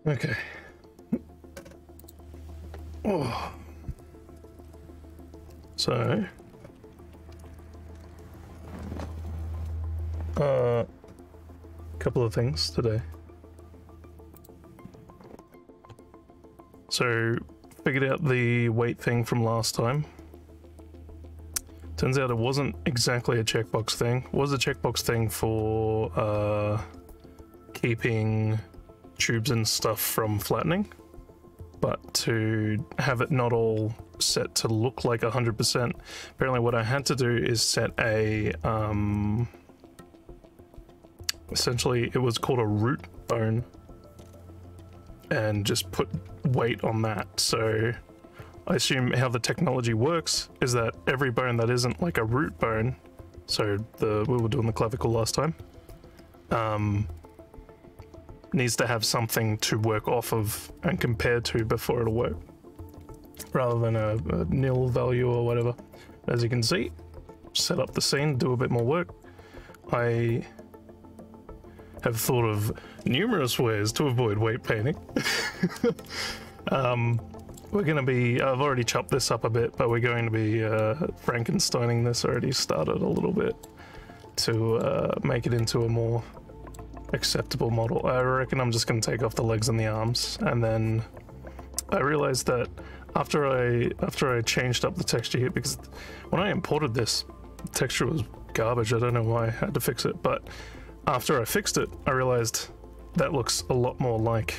Okay. Oh. So, a couple of things today. So, figured out the weight thing from last time. Turns out it wasn't exactly a checkbox thing. It was a checkbox thing for keeping tubes and stuff from flattening, but to have it not all set to look like 100%, apparently what I had to do is set a essentially it was called a root bone, and just put weight on that. So I assume how the technology works is that every bone that isn't like a root bone, so we were doing the clavicle last time, needs to have something to work off of and compare to before it'll work, rather than a nil value or whatever. As you can see, set up the scene, do a bit more work. I have thought of numerous ways to avoid weight painting. We're going to be, I've already chopped this up a bit, but we're going to be Frankensteining this. Already started a little bit to make it into a more acceptable model. I reckon I'm just going to take off the legs and the arms, and then I realized that after I changed up the texture here, because when I imported this, the texture was garbage. I don't know why I had to fix it, but after I fixed it, I realized that looks a lot more like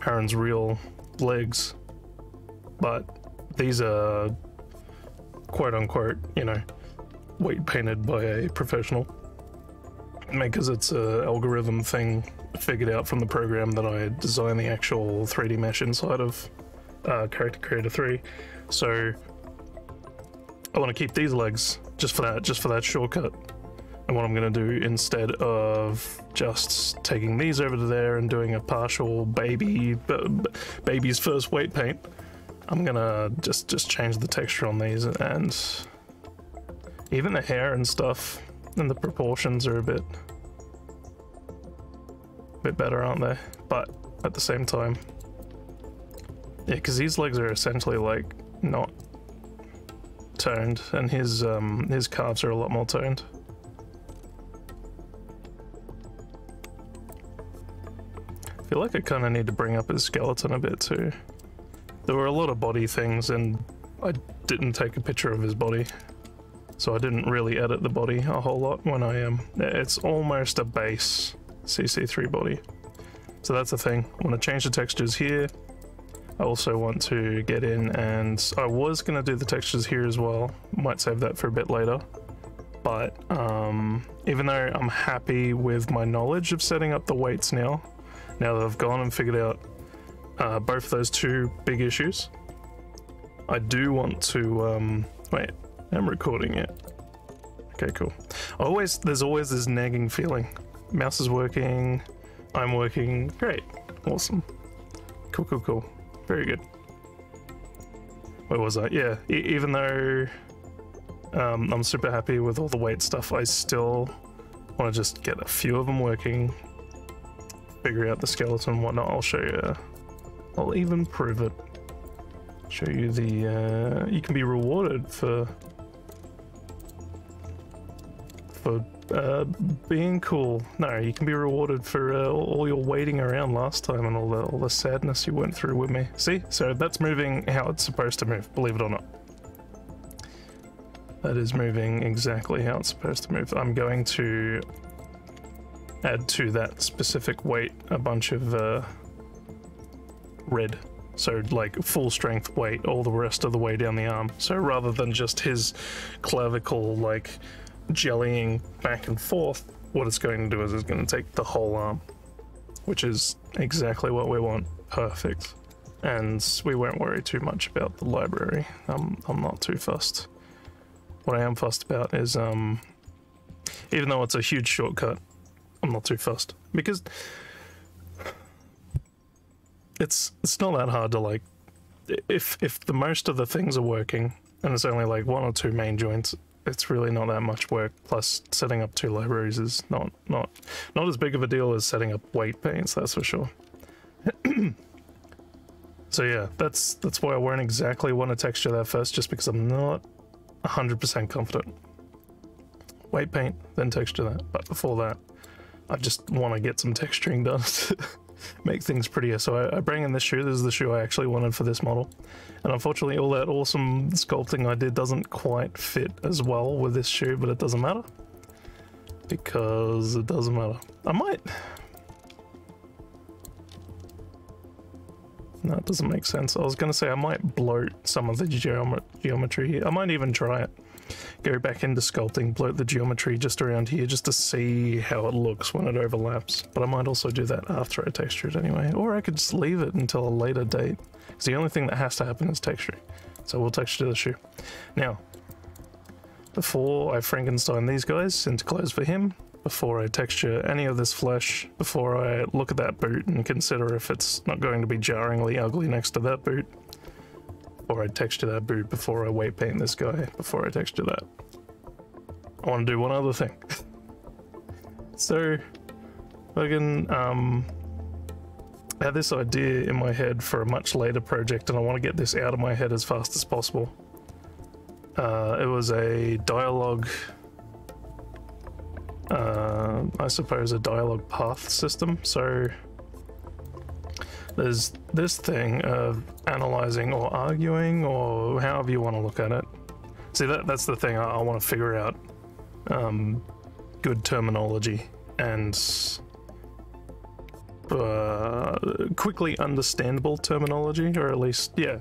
Aaron's real legs, but these are quote unquote, you know, weight painted by a professional, because it's a algorithm thing figured out from the program that I designed the actual 3D mesh inside of Character Creator 3. So I want to keep these legs just for that shortcut. And what I'm going to do, instead of just taking these over to there and doing a partial baby's first weight paint, I'm going to just change the texture on these, and even the hair and stuff and the proportions are a bit better, aren't they? But at the same time, yeah, because these legs are essentially like not toned, and his calves are a lot more toned. I feel like I kind of need to bring up his skeleton a bit too. There were a lot of body things, and I didn't take a picture of his body, so I didn't really edit the body a whole lot when I it's almost a base CC3 body. So that's the thing. I want to change the textures here. I also want to get in, and I was going to do the textures here as well. Might save that for a bit later. But even though I'm happy with my knowledge of setting up the weights now that I've gone and figured out both those two big issues, I do want to wait, I'm recording it. Okay, cool. There's always this nagging feeling. Mouse is working, I'm working, great, awesome, cool, very good. Where was I? Yeah, even though I'm super happy with all the weight stuff, I still want to just get a few of them working, figure out the skeleton and whatnot. I'll show you, I'll even prove it. Show you the, you can be rewarded for being cool. No, you can be rewarded for all your waiting around last time and all the sadness you went through with me. See? So that's moving how it's supposed to move, believe it or not. That is moving exactly how it's supposed to move. I'm going to add to that specific weight a bunch of red. So like full strength weight all the rest of the way down the arm. So rather than just his clavicle like jellying back and forth, what it's going to do is it's going to take the whole arm, which is exactly what we want. Perfect. And we won't worry too much about the library. I'm not too fussed. What I am fussed about is even though it's a huge shortcut, I'm not too fussed, because it's not that hard to, like, if the most of the things are working and it's only like one or two main joints, it's really not that much work. Plus setting up two libraries is not as big of a deal as setting up weight paints, that's for sure. So yeah, that's why I won't exactly want to texture that first, just because I'm not 100% confident. Weight paint, then texture that. But before that, I just want to get some texturing done to make things prettier. So I bring in this shoe. This is the shoe I actually wanted for this model. And unfortunately, all that awesome sculpting I did doesn't quite fit as well with this shoe, but it doesn't matter. Because it doesn't matter. I might... No, it doesn't make sense. I was going to say I might bloat some of the geometry here. I might even try it. Go back into sculpting, bloat the geometry just around here just to see how it looks when it overlaps. But I might also do that after I texture it anyway. Or I could just leave it until a later date. Because the only thing that has to happen is texture. So we'll texture the shoe. Now, before I Frankenstein these guys into clothes for him, before I texture any of this flesh, before I look at that boot and consider if it's not going to be jarringly ugly next to that boot, before I texture that boot, before I weight paint this guy, before I texture that, I want to do one other thing. So, I can have this idea in my head for a much later project, and I want to get this out of my head as fast as possible. It was a dialogue... I suppose a dialogue path system. So there's this thing of analyzing or arguing, or however you want to look at it. See, that's the thing I want to figure out. Good terminology and quickly understandable terminology, or at least, yeah.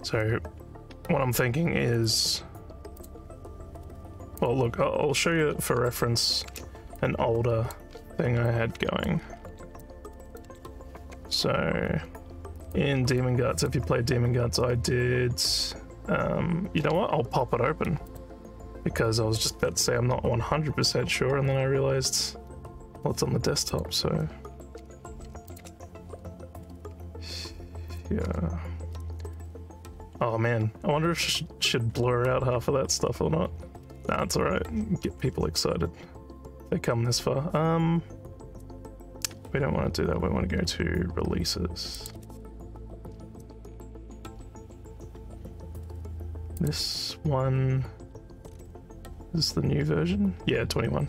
So what I'm thinking is, well, look, I'll show you for reference an older thing I had going. So, in Demon Guts, if you played Demon Guts, I did, you know what, I'll pop it open. Because I was just about to say I'm not 100% sure, and then I realized, well, it's on the desktop, so... Yeah. Oh man, I wonder if I should blur out half of that stuff or not. Nah, it's alright. Get people excited. They come this far. We don't want to do that. We want to go to releases. This one is the new version. Yeah, 21.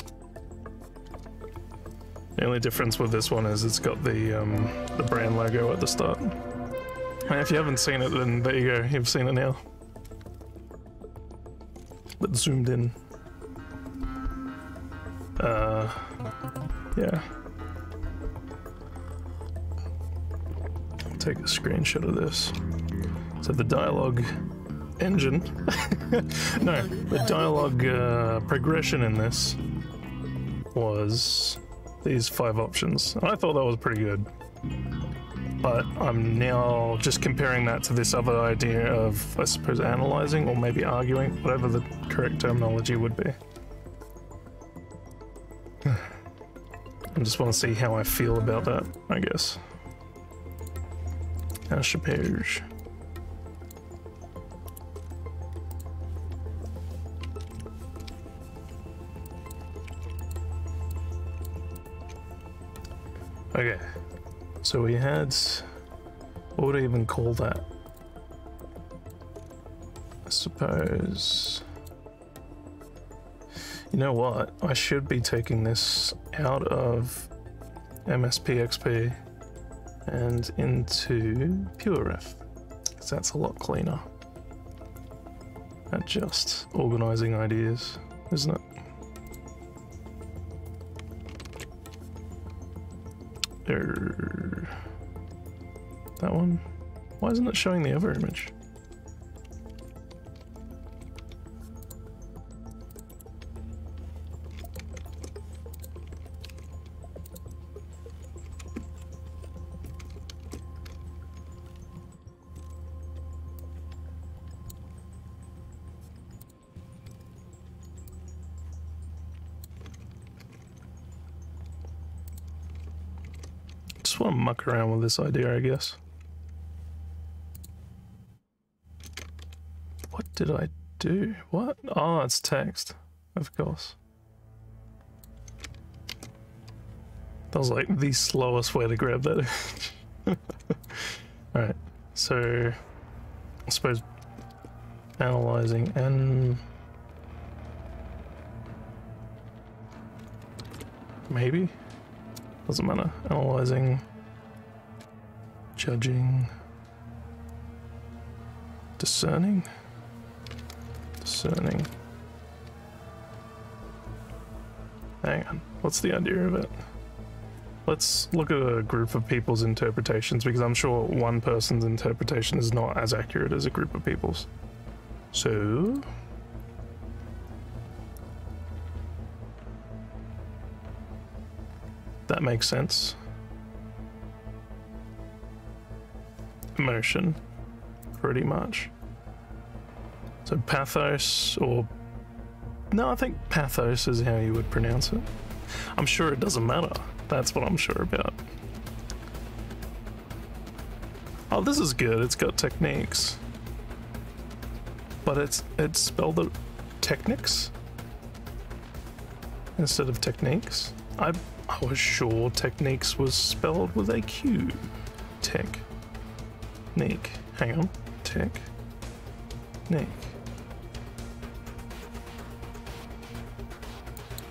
The only difference with this one is it's got the brand logo at the start. And if you haven't seen it, then there you go. You've seen it now. But zoomed in. Yeah. I'll take a screenshot of this. So the dialogue engine, no, the dialogue progression in this was these 5 options. And I thought that was pretty good. But I'm now just comparing that to this other idea of, I suppose, analyzing or maybe arguing, whatever the correct terminology would be. I just want to see how I feel about that, I guess. I suppose. Okay, so we had, what would I even call that? I suppose, you know what, I should be taking this out of MSPXP and into PureRef, because that's a lot cleaner at just organizing ideas, isn't it? That one? Why isn't it showing the other image? Just want to muck around with this idea, I guess. What did I do? What? Oh, it's text, of course. That was like the slowest way to grab that. Alright, so I suppose analyzing and maybe? Doesn't matter. Analyzing, judging, discerning. Hang on, what's the idea of it? Let's look at a group of people's interpretations, because I'm sure one person's interpretation is not as accurate as a group of people's. So that makes sense. Emotion, pretty much. So pathos, or no, I think pathos is how you would pronounce it. I'm sure it doesn't matter. That's what I'm sure about. Oh, this is good. It's got techniques, but it's spelled the techniques instead of techniques. I was sure techniques was spelled with a Q. Technique. Hang on. Technique.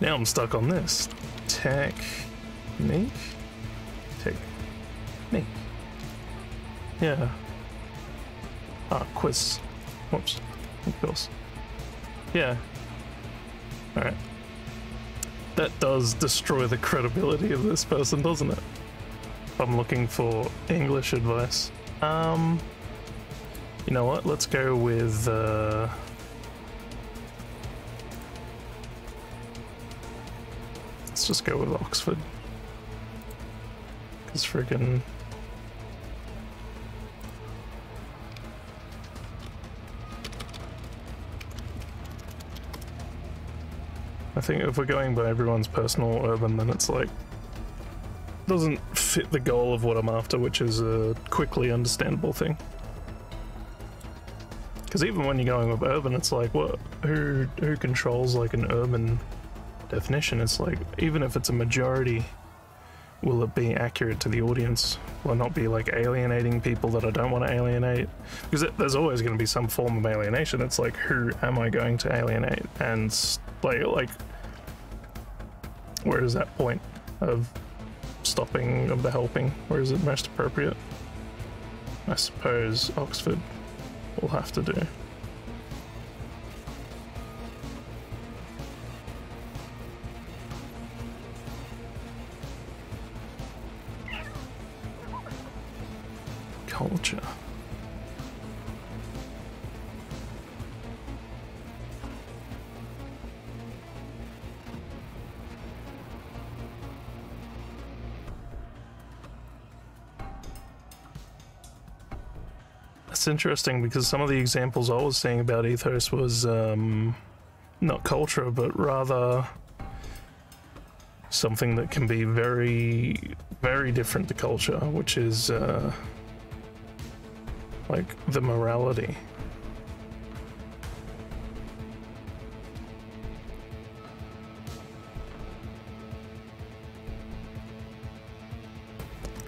Now I'm stuck on this. Technique? Technique. Yeah. Ah, quiz. Whoops. Of course. Yeah. Alright. That does destroy the credibility of this person, doesn't it? If I'm looking for English advice. You know what? Let's go with, let's just go with Oxford. Because friggin' I think if we're going by everyone's personal urban, then it's like doesn't fit the goal of what I'm after, which is a quickly understandable thing. Because even when you're going with urban, it's like, what? Who controls like an urban definition? It's like, even if it's a majority, will it be accurate to the audience? Will it not be like alienating people that I don't want to alienate? Because there's always going to be some form of alienation. It's like, who am I going to alienate? And like where is that point of stopping, of the helping? Where is it most appropriate? I suppose Oxford will have to do. Culture. That's interesting, because some of the examples I was saying about ethos was not culture, but rather something that can be very, very different to culture, which is like the morality.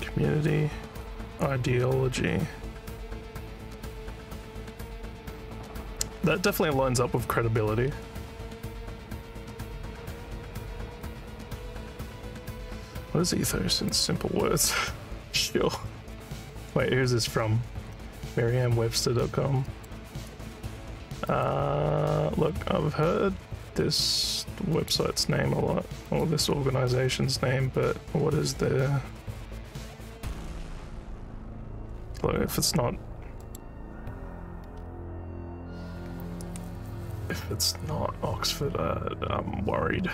Community, ideology. That definitely lines up with credibility. What is ethos in simple words? Sure. Wait, who's this from? Merriam-Webster.com. Look, I've heard this website's name a lot, or this organization's name, but what is the... Look, if it's not Oxford, I'm worried.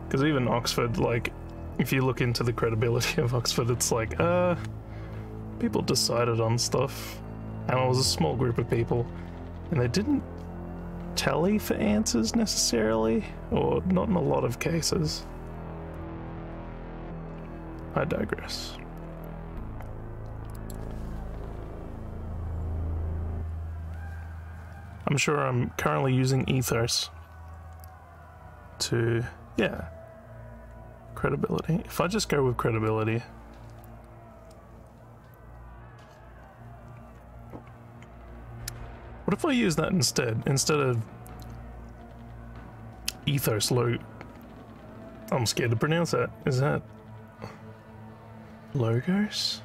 Because even Oxford, like, if you look into the credibility of Oxford, it's like, people decided on stuff, and it was a small group of people, and they didn't tally for answers necessarily, or not in a lot of cases. I digress. I'm sure I'm currently using ethos to, yeah, credibility. If I just go with credibility, what if I use that instead of ethos logo? I'm scared to pronounce that. Is that logos?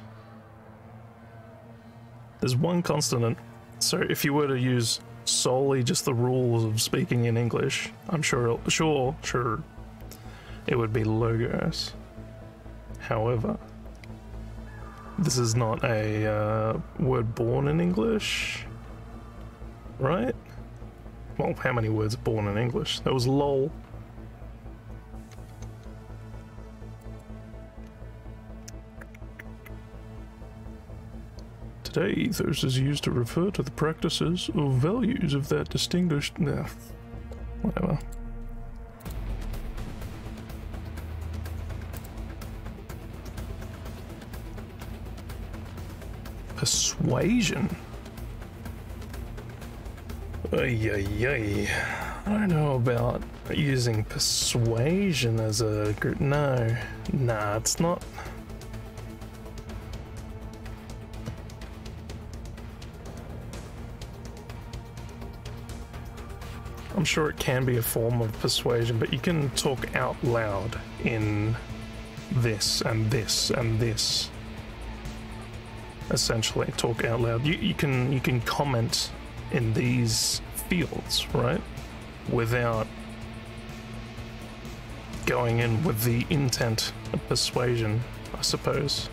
There's one consonant, so if you were to use solely just the rules of speaking in English, I'm sure it would be logos. However, this is not a word born in English, right? Well, how many words are born in English? There was lol. Today, ethos is used to refer to the practices or values of that distinguished... Nah, whatever. Persuasion. Ay. I don't know about using persuasion as a group. No. Nah, it's not... I'm sure it can be a form of persuasion, but you can talk out loud in this and this and this. Essentially, talk out loud. You can comment in these fields, right? Without going in with the intent of persuasion, I suppose.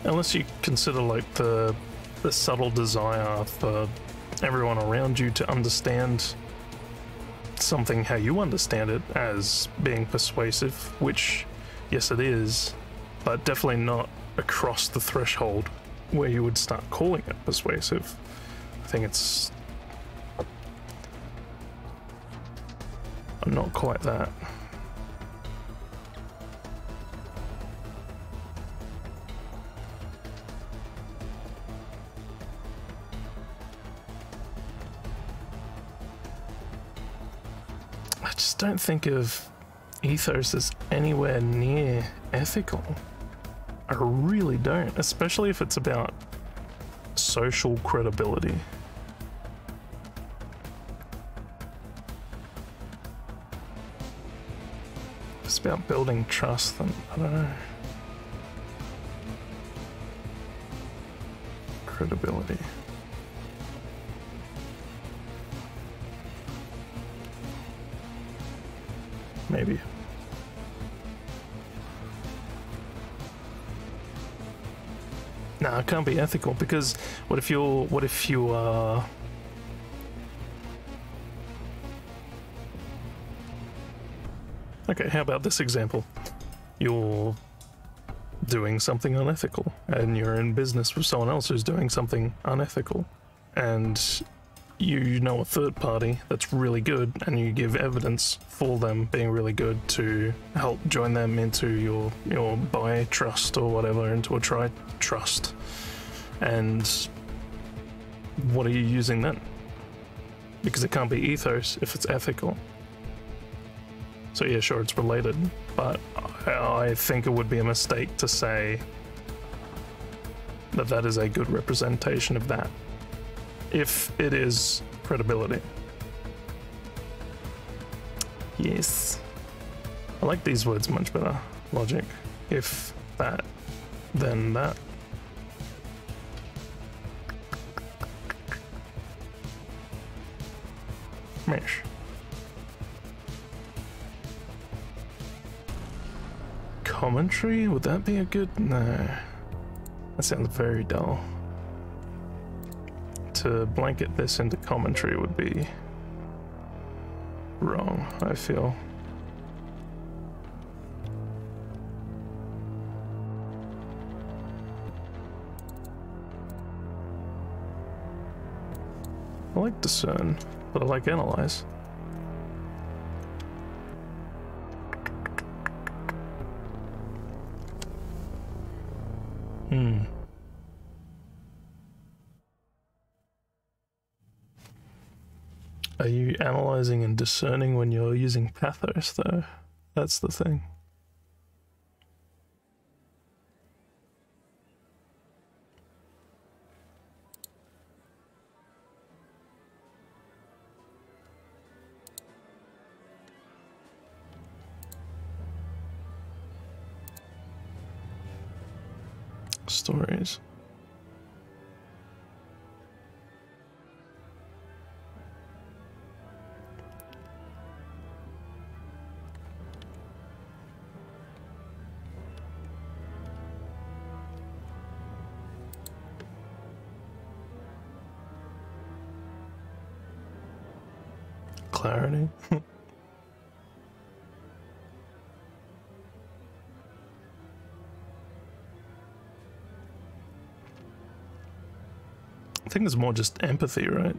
Unless you consider like the subtle desire for everyone around you to understand something how you understand it as being persuasive, which, yes it is, but definitely not across the threshold where you would start calling it persuasive. I think it's... I'm not quite that. I just don't think of ethos as anywhere near ethical. I really don't, especially if it's about social credibility. If it's about building trust, then I don't know. Credibility. Maybe. Nah, it can't be ethical because what if you are okay, how about this example? You're doing something unethical and you're in business with someone else who's doing something unethical, and you know a third party that's really good and you give evidence for them being really good to help join them into your buy trust or whatever, into a try trust. And what are you using then? Because it can't be ethos if it's ethical. So yeah, sure, it's related, but I think it would be a mistake to say that that is a good representation of that, if it is credibility. Yes. I like these words much better. Logic. If that, then that. Mesh. Commentary? Would that be a good... No. That sounds very dull. To blanket this into commentary would be wrong, I feel. I like discern, but I like analyze. Are you analyzing and discerning when you're using pathos, though? That's the thing. Stories. Clarity. I think it's more just empathy, right?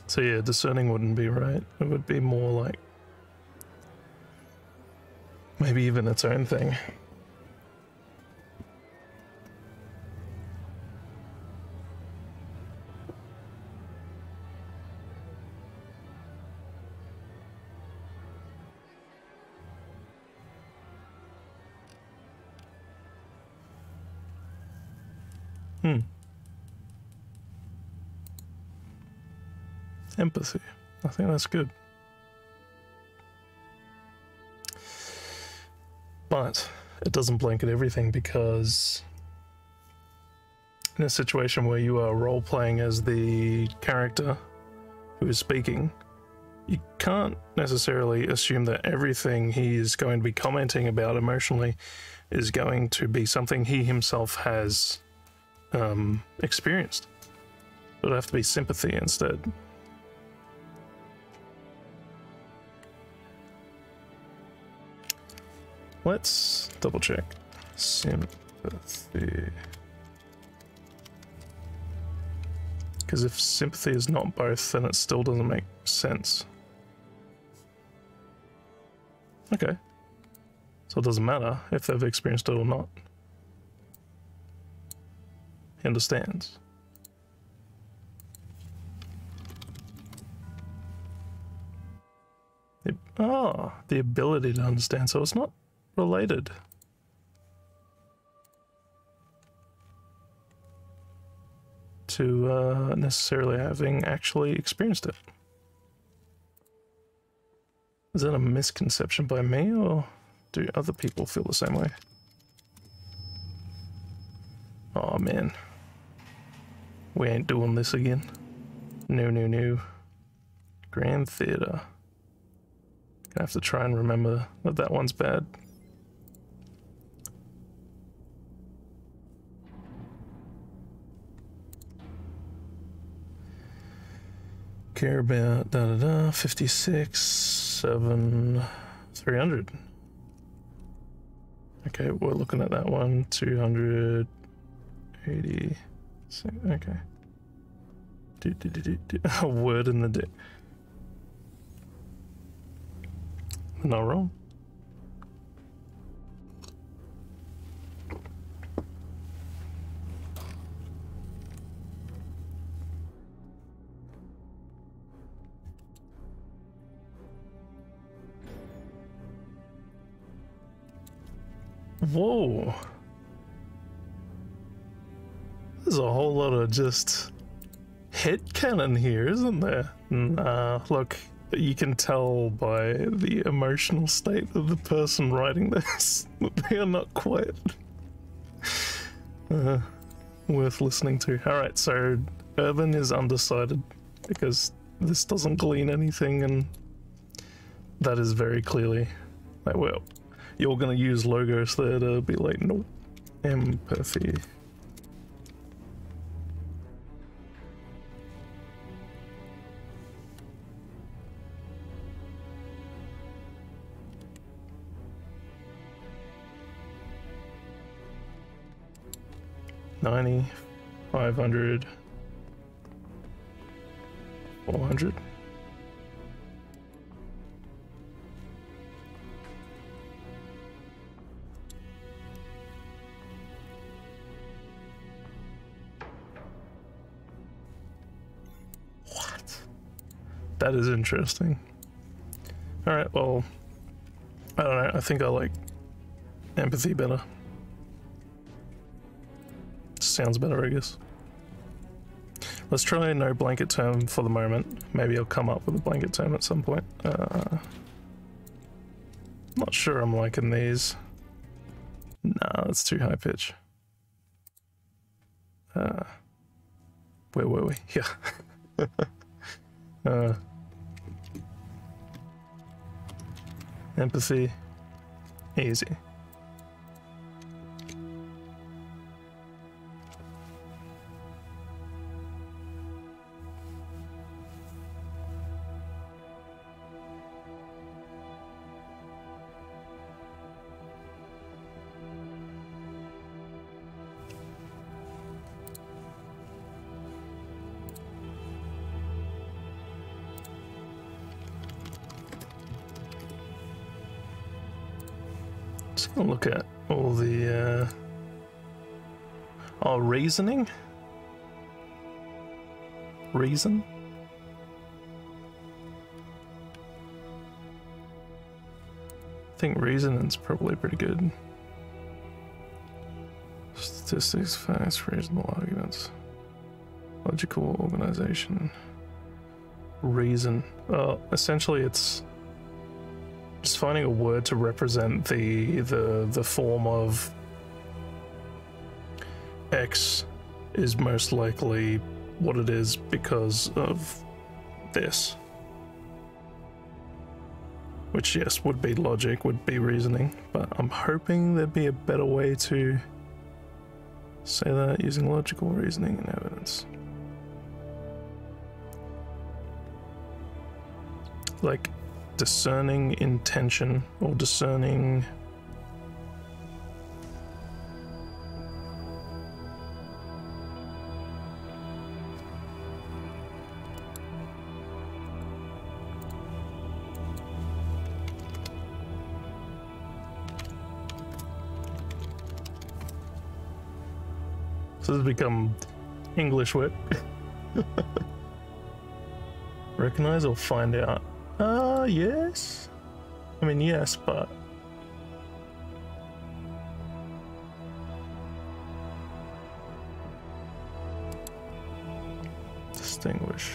So yeah, discerning wouldn't be right. It would be more like maybe even its own thing. Empathy. I think that's good. But it doesn't blanket everything, because in a situation where you are role-playing as the character who is speaking, you can't necessarily assume that everything he is going to be commenting about emotionally is going to be something he himself has experienced. It would have to be sympathy instead. Let's double check. Sympathy. Because if sympathy is not both, then it still doesn't make sense. Okay. So it doesn't matter if they've experienced it or not. He understands. The ability to understand. So it's not related. To necessarily having actually experienced it. Is that a misconception by me, or do other people feel the same way? Oh man. We ain't doing this again. No. Grand Theatre. Gonna have to try and remember that that one's bad. Care about 56, 7, 300. Okay, we're looking at that one. 280. Okay. A word in the day. Not wrong. Whoa. There's a whole lot of just headcanon here, isn't there? Nah, look, you can tell by the emotional state of the person writing this that they are not quite worth listening to. Alright, so Urban is undecided because this doesn't glean anything, and that is very clearly like, well, you're gonna use logos there to be like, nope. Empathy. $90, $500, $400. That is interesting. Alright, well, I don't know, I think I like empathy better. Sounds better, I guess. Let's try no blanket term for the moment. Maybe I'll come up with a blanket term at some point. Not sure I'm liking these. Nah, that's too high pitch. Where were we? Yeah. Empathy. Easy. Just gonna look at all the reasoning. Reason. I think reasoning's probably pretty good. Statistics, facts, reasonable arguments, logical organization, reason. Well, essentially it's just finding a word to represent the form of X is most likely what it is because of this. Which, yes, would be logic, would be reasoning, but I'm hoping there'd be a better way to say that using logical reasoning and evidence. Like discerning intention or discerning so this has become English word. Recognize or find out? Yes. I mean, yes, but distinguish.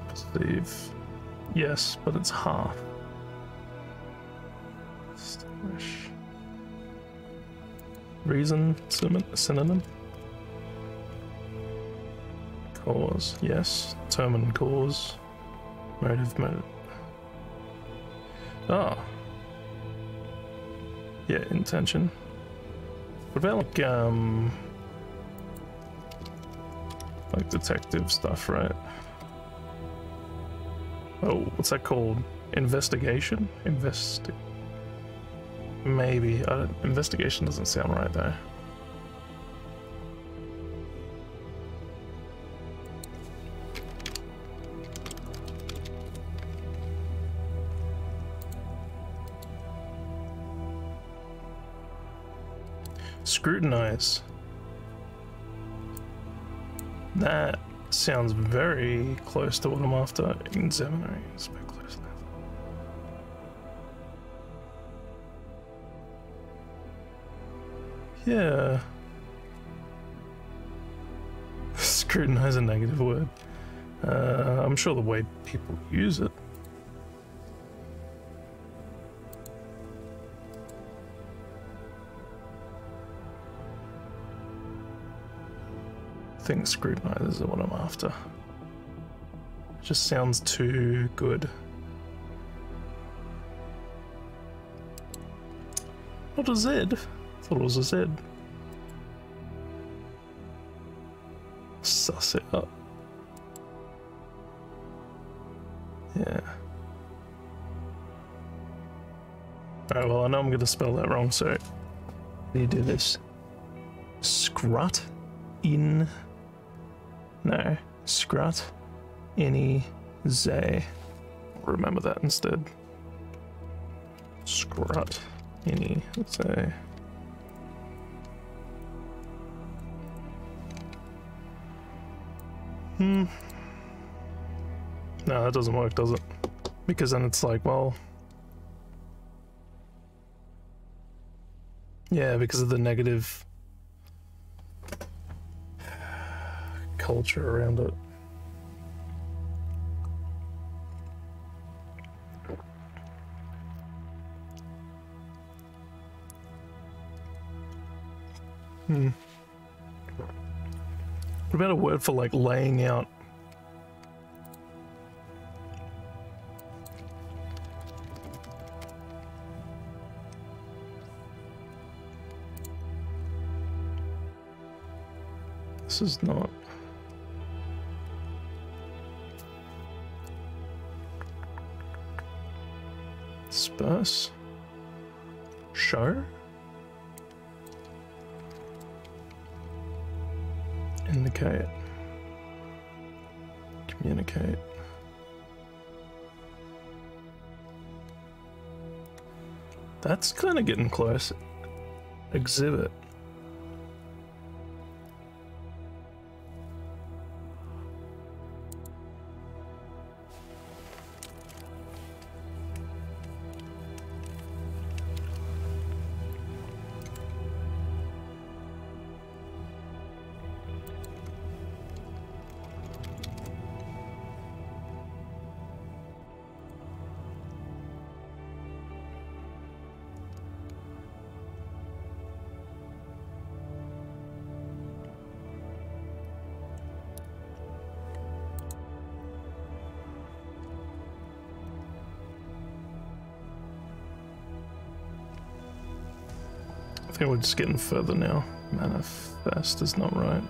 Perceive. Yes, but it's half. Distinguish. Reason, synonym. Cause, yes. Determine cause. Motive. Oh. Yeah, intention. What about like detective stuff, right? Oh, what's that called? Investigation? Maybe. Investigation doesn't sound right though. Scrutinize. That sounds very close to what I'm after. Examine, inspect closely. Yeah. Scrutinize a negative word. I'm sure the way people use it. I think scrutinize is what I'm after. It just sounds too good. Not a Z. Thought it was a Z. Suss it up. Yeah. Alright, well I know I'm gonna spell that wrong, so you do this. Scrut in. No, scrut any Zay. Remember that instead. Scrut. Any. Zay. No, that doesn't work, does it? Because then it's like, well... Yeah, because of the negative culture around it. What about a word for like laying out? This is not. Sparse. Show. Indicate. Communicate. That's kind of getting close. Exhibit. I think we're just getting further now. Manifest is not right.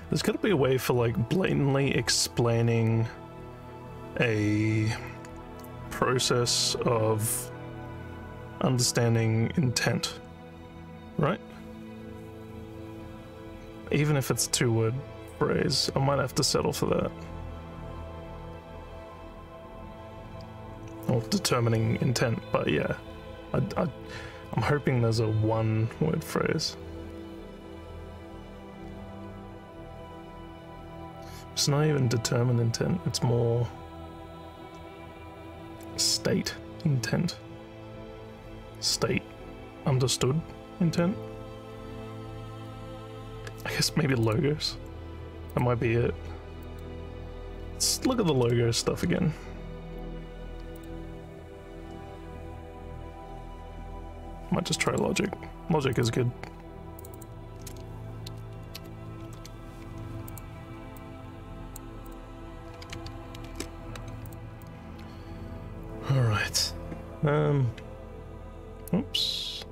There's got to be a way for like blatantly explaining a process of understanding intent, right? Even if it's a two-word phrase, I might have to settle for that. Or determining intent, but yeah, I'm hoping there's a one-word phrase. It's not even determined intent, it's more state intent. State understood intent. I guess maybe logos. That might be it. Let's look at the logo stuff again. Might just try logic. Logic is good. Alright. Oops.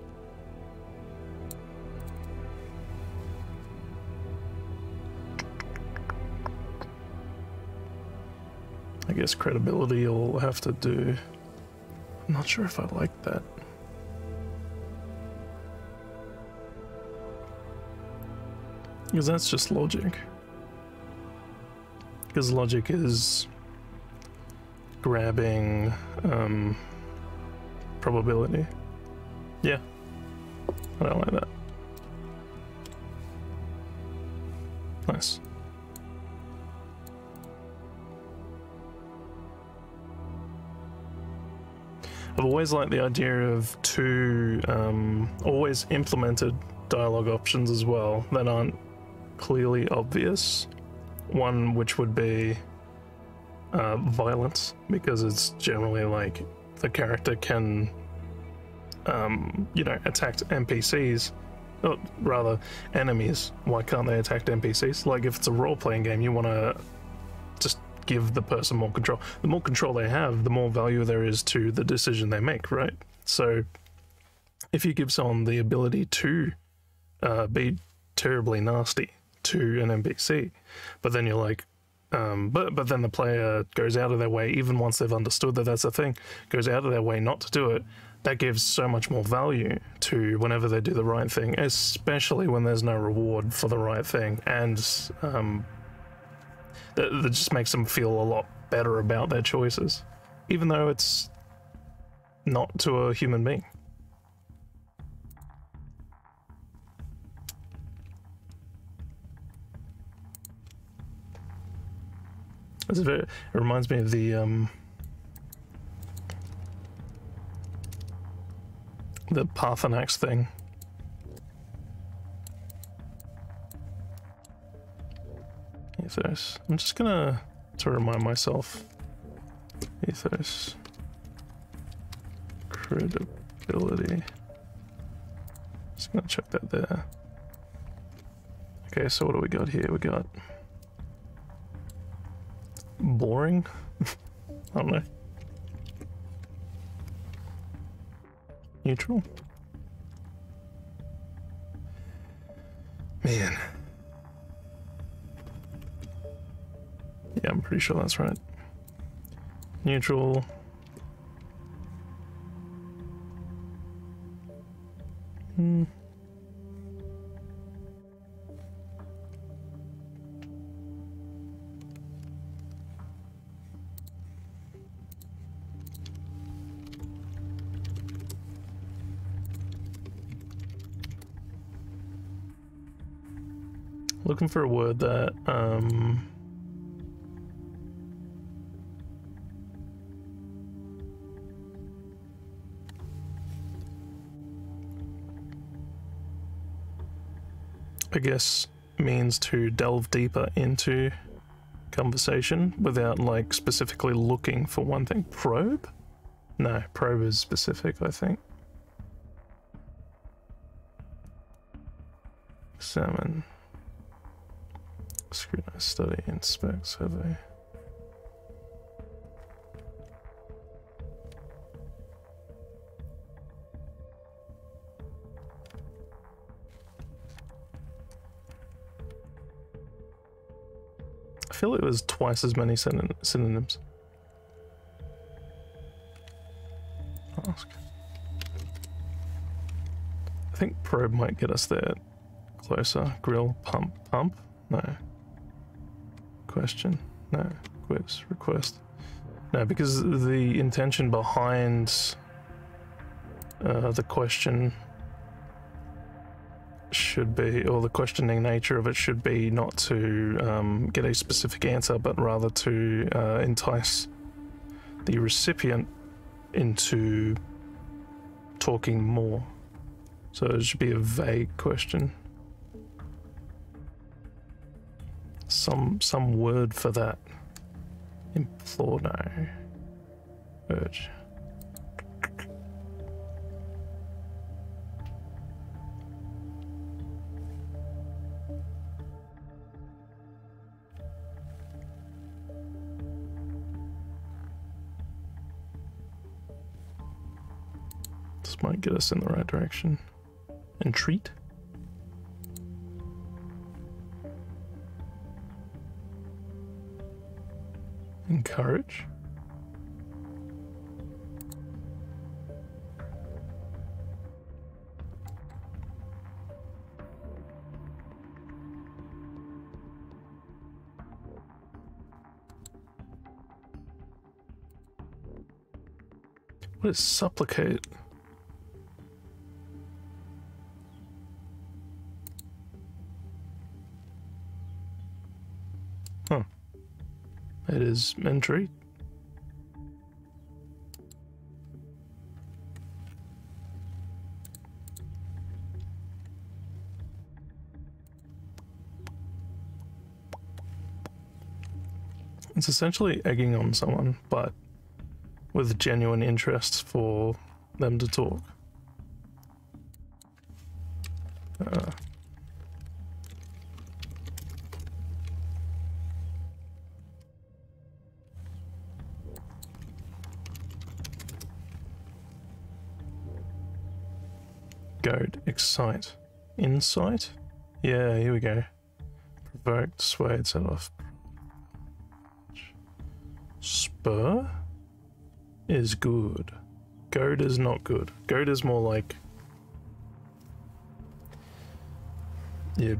I guess credibility will have to do. I'm not sure if I like that. Because that's just logic. Because logic is grabbing probability. Yeah, I don't like that. Nice. I've always liked the idea of two always implemented dialogue options as well that aren't clearly obvious. One which would be violence, because it's generally like the character can, you know, attack NPCs, or rather enemies. Why can't they attack NPCs? Like if it's a role-playing game, you want to just give the person more control. The more control they have, the more value there is to the decision they make, right? So if you give someone the ability to be terribly nasty to an NPC, but then you're like, but then the player goes out of their way, even once they've understood that that's a thing, goes out of their way not to do it, that gives so much more value to whenever they do the right thing, especially when there's no reward for the right thing, and that just makes them feel a lot better about their choices, even though it's not to a human being. It reminds me of the Parthenax thing. Ethos. I'm just gonna to remind myself. Ethos. Credibility. Just gonna check that there. Okay, so what do we got here? We got boring. I don't know. Neutral. Man. Yeah, I'm pretty sure that's right. Neutral. Looking for a word that I guess means to delve deeper into conversation without like specifically looking for one thing. Probe? No, probe is specific, I think. Examine. Scrutinize, study, inspect, survey. I feel it was twice as many synonyms. Ask. I think probe might get us there closer. Grill, pump, pump? No. Question? No. Quiz, request? No, because the intention behind the question should be, or the questioning nature of it should be not to get a specific answer, but rather to entice the recipient into talking more. So it should be a vague question. Some word for that. Implore, no. Urge. This might get us in the right direction. Entreat? Encourage? What is supplicate? Huh. It is entreat. It's essentially egging on someone, but with genuine interest for them to talk. Goad, excite, insight? Yeah, here we go. Provoke, dissuade, set off. Spur is good. Goad is not good. Goad is more like you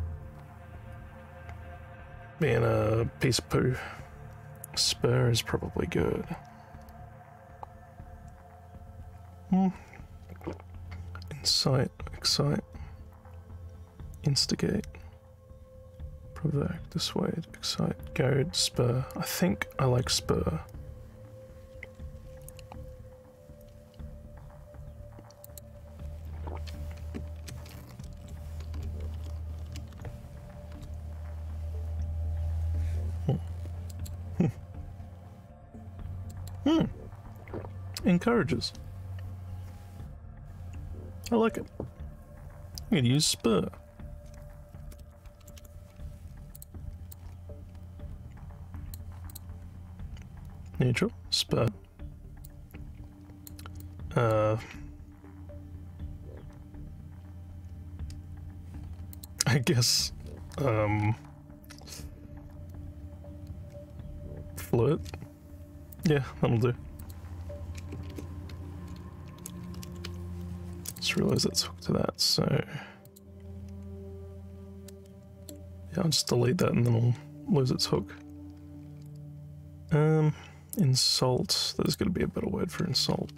being a piece of poo. Spur is probably good. Incite, excite, instigate, provoke, dissuade, excite, goad, spur. I think I like spur. Encourages. I like it. I'm gonna use spur. Neutral, spur. I guess, flirt. Yeah, that'll do. Just realised it's hooked to that, so yeah, I'll just delete that and then I'll lose its hook. Insult. There's gonna be a better word for insult.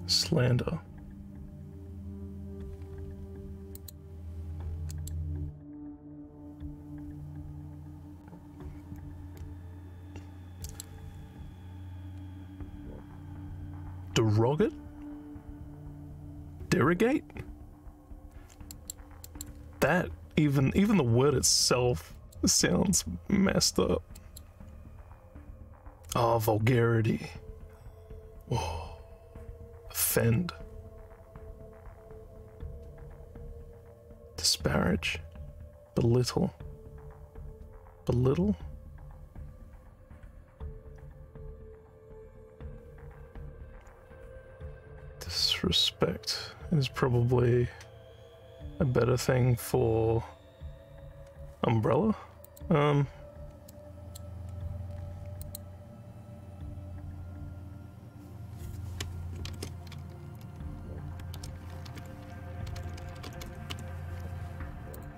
Slander. Derogate? Derogate? That, even the word itself sounds messed up. Oh, vulgarity. Oh. Offend. Disparage. Belittle. Belittle? Disrespect is probably a better thing for umbrella.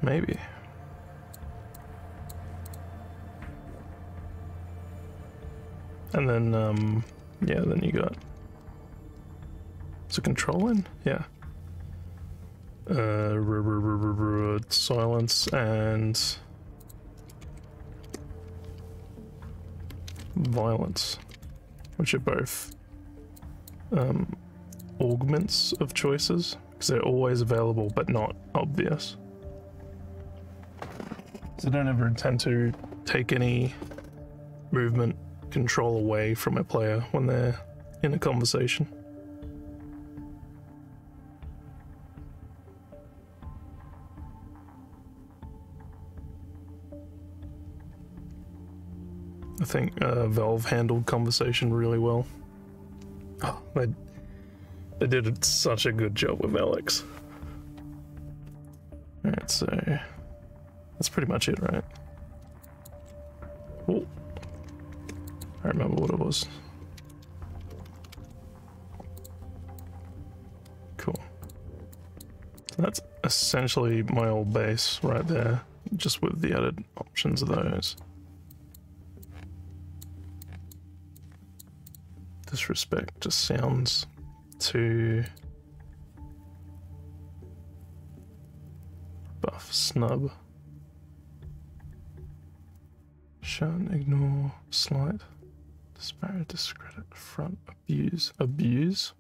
Maybe. And then, yeah, then you got... Is it controlling? Yeah. Silence and... violence. Which are both augments of choices, because they're always available but not obvious. So I don't ever intend to take any movement control away from a player when they're in a conversation. I think Valve handled conversation really well. Oh, they did such a good job with Alex. Alright, so that's pretty much it, right? Oh, I remember what it was. Cool. So that's essentially my old base right there, just with the added options of those. Disrespect just sounds too buff, snub. Shun, ignore, slight, Disparate, discredit, affront, abuse. Abuse?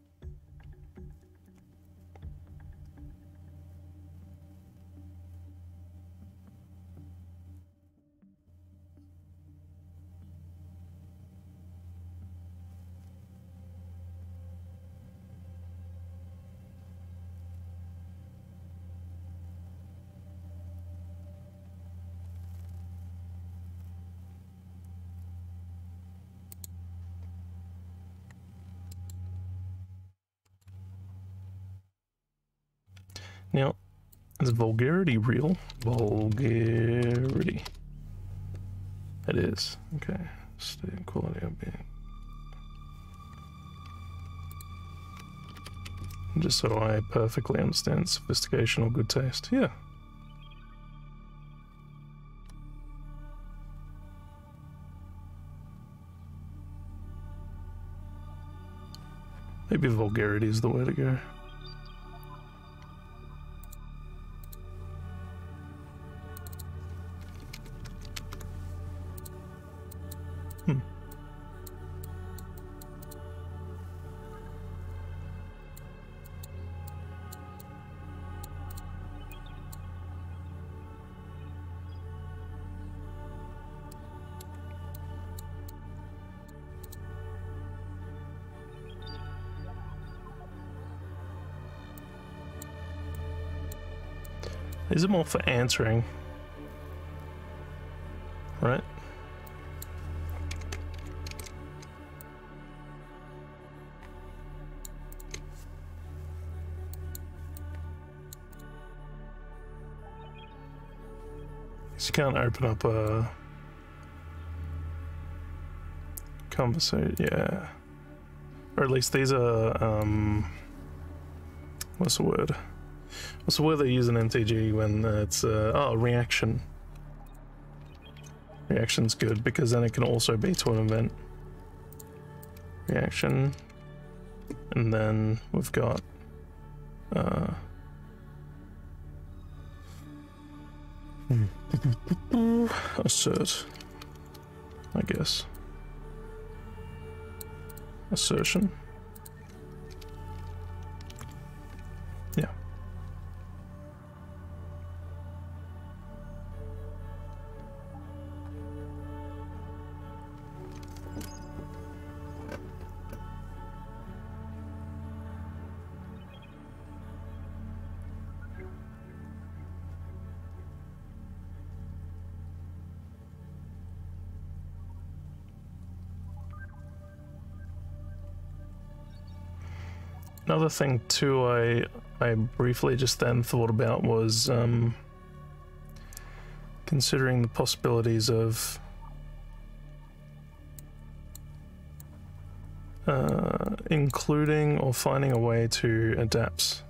Now, is vulgarity real? Vulgarity. It is. Okay. State and quality of being. Just so I perfectly understand sophistication or good taste. Yeah. Maybe vulgarity is the way to go. These are more for answering, right? You can't open up a conversation, yeah. Or at least these are, what's the word? What's the word they use in MTG when it's, oh, reaction. Reaction's good because then it can also be to an event. Reaction. And then we've got, assert, I guess. Assertion. Yeah. Another thing too I briefly just then thought about was considering the possibilities of including or finding a way to adapt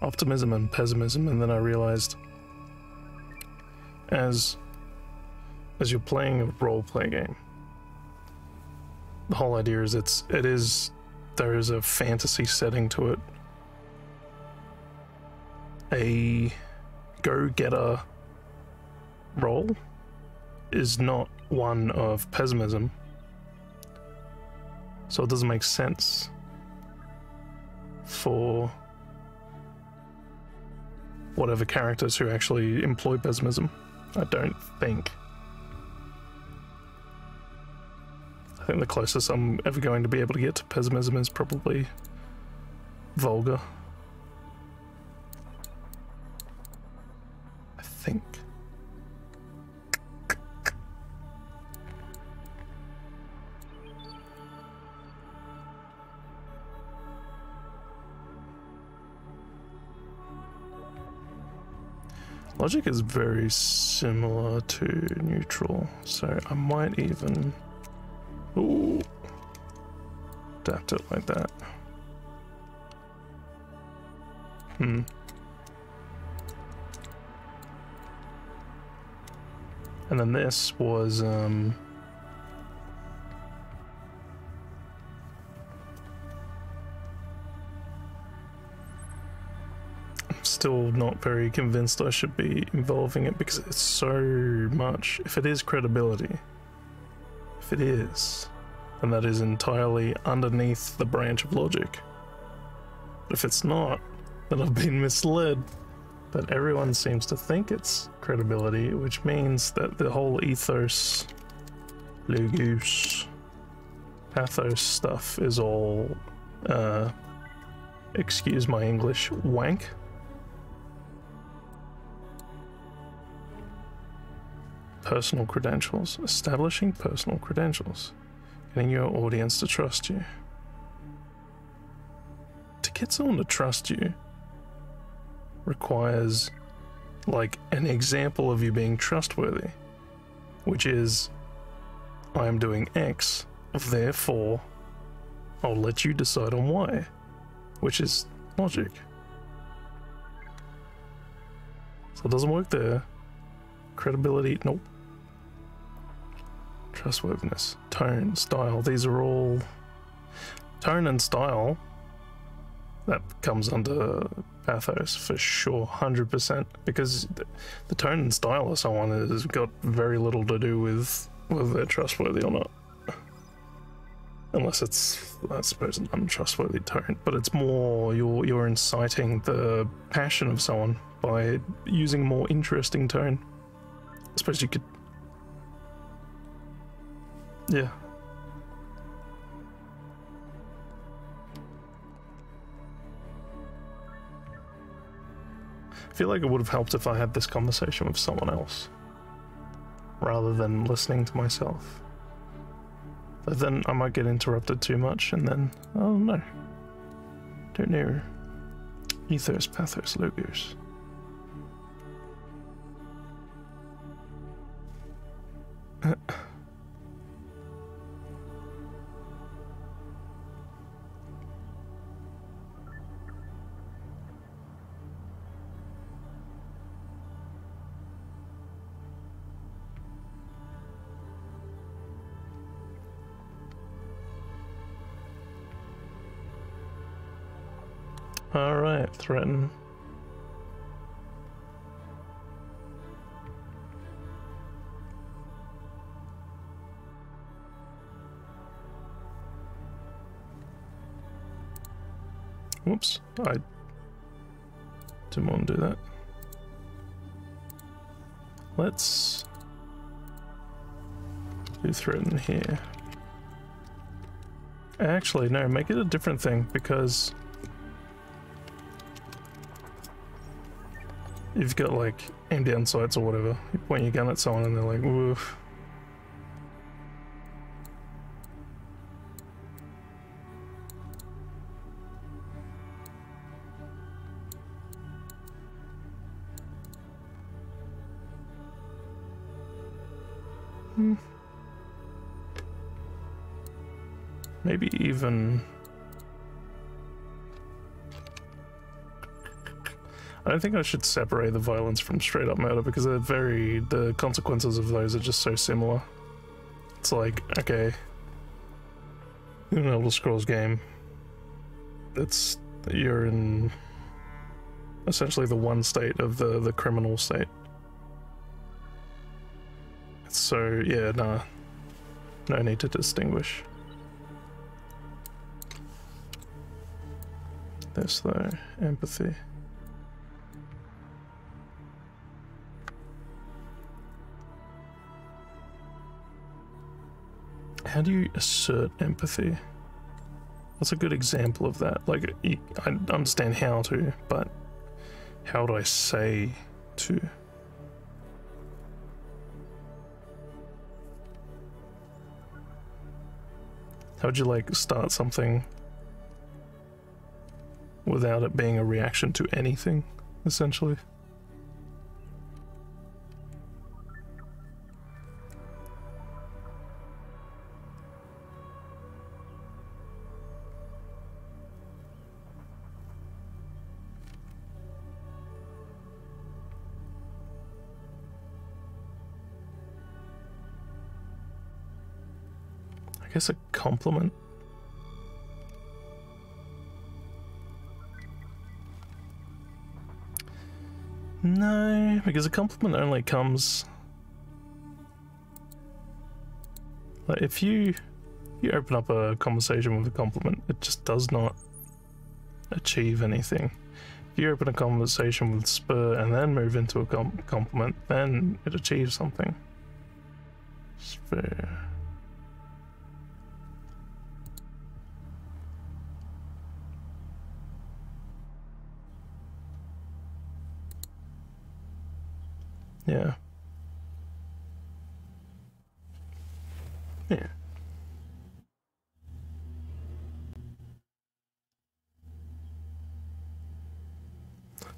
optimism and pessimism, and then I realized as you're playing a role-play game, the whole idea is there is a fantasy setting to it. A go-getter role is not one of pessimism, so it doesn't make sense for whatever characters who actually employ pessimism. I don't think. I think the closest I'm ever going to be able to get to pessimism is probably vulgar. I think. Logic is very similar to neutral, so I might even adapt it like that. And then this was I'm still not very convinced I should be involving it because it's so much. If it is credibility, if it is, then that is entirely underneath the branch of logic. If it's not, then I've been misled. But everyone seems to think it's credibility, which means that the whole ethos, logos, pathos stuff is all, excuse my English, wank. Personal credentials. Establishing personal credentials. Getting your audience to trust you. To get someone to trust you requires, like, an example of you being trustworthy, which is, I am doing X, therefore I'll let you decide on Y, which is logic. So it doesn't work there. Credibility, nope. Trustworthiness, tone, style, these are all... Tone and style, that comes under pathos for sure, 100%, because the tone and style of someone has got very little to do with whether they're trustworthy or not. Unless it's, I suppose, an untrustworthy tone, but it's more you're inciting the passion of someone by using more interesting tone. I suppose you could... Yeah. I feel like it would have helped if I had this conversation with someone else, rather than listening to myself. But then I might get interrupted too much, and then, oh no. Don't know. Ethos, pathos, logos. Alright, threaten. Whoops, I didn't want to do that. Let's do threaten here. Actually, no, make it a different thing, because you've got, like, aim down sights or whatever. You point your gun at someone and they're like, woof. Maybe even... I don't think I should separate the violence from straight up murder, because the consequences of those are just so similar. It's like, okay, in an Elder Scrolls game, you're in essentially the one state of the criminal state. So yeah, nah, no need to distinguish. This though, empathy. How do you assert empathy? What's a good example of that? Like, I understand how to, but how do I say to? How would you, like, start something without it being a reaction to anything, essentially? I guess a compliment. No, because a compliment only comes... Like if you open up a conversation with a compliment, it just does not achieve anything. If you open a conversation with spur and then move into a compliment, then it achieves something. Spur. Yeah. Yeah.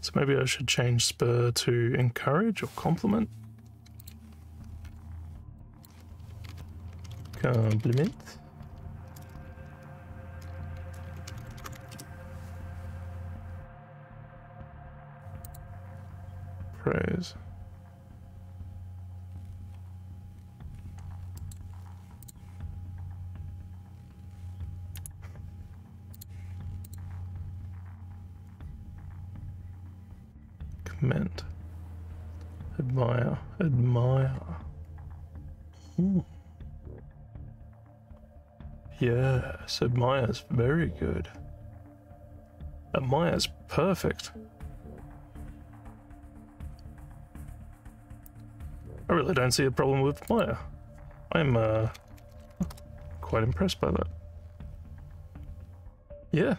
So maybe I should change spur to encourage or compliment. Compliment. Praise. Commend. Admire. Admire. Ooh. Yes, admire's very good. Admire's perfect. I really don't see a problem with admire. I'm quite impressed by that. Yeah.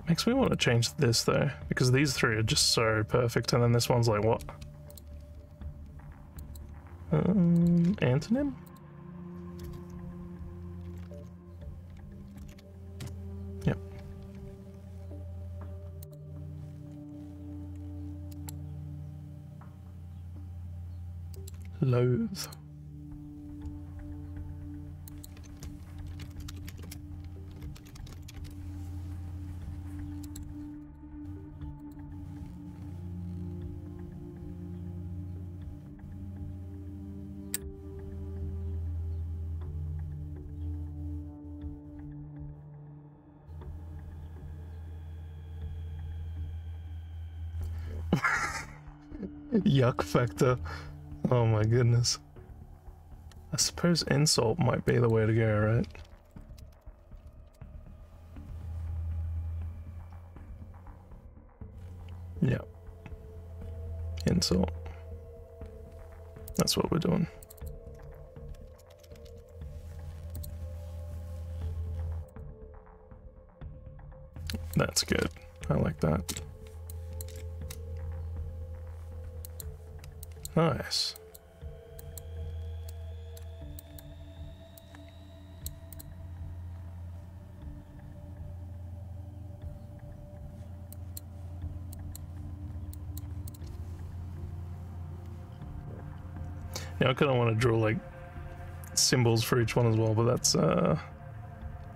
Makes me want to change this though, because these three are just so perfect, and then this one's like what? Antonym? Yep. Loathe. Yuck factor. Oh my goodness. I suppose insult might be the way to go, right? Yeah. Insult. That's what we're doing. That's good. I like that. Nice. Now I kind of want to draw like symbols for each one as well, but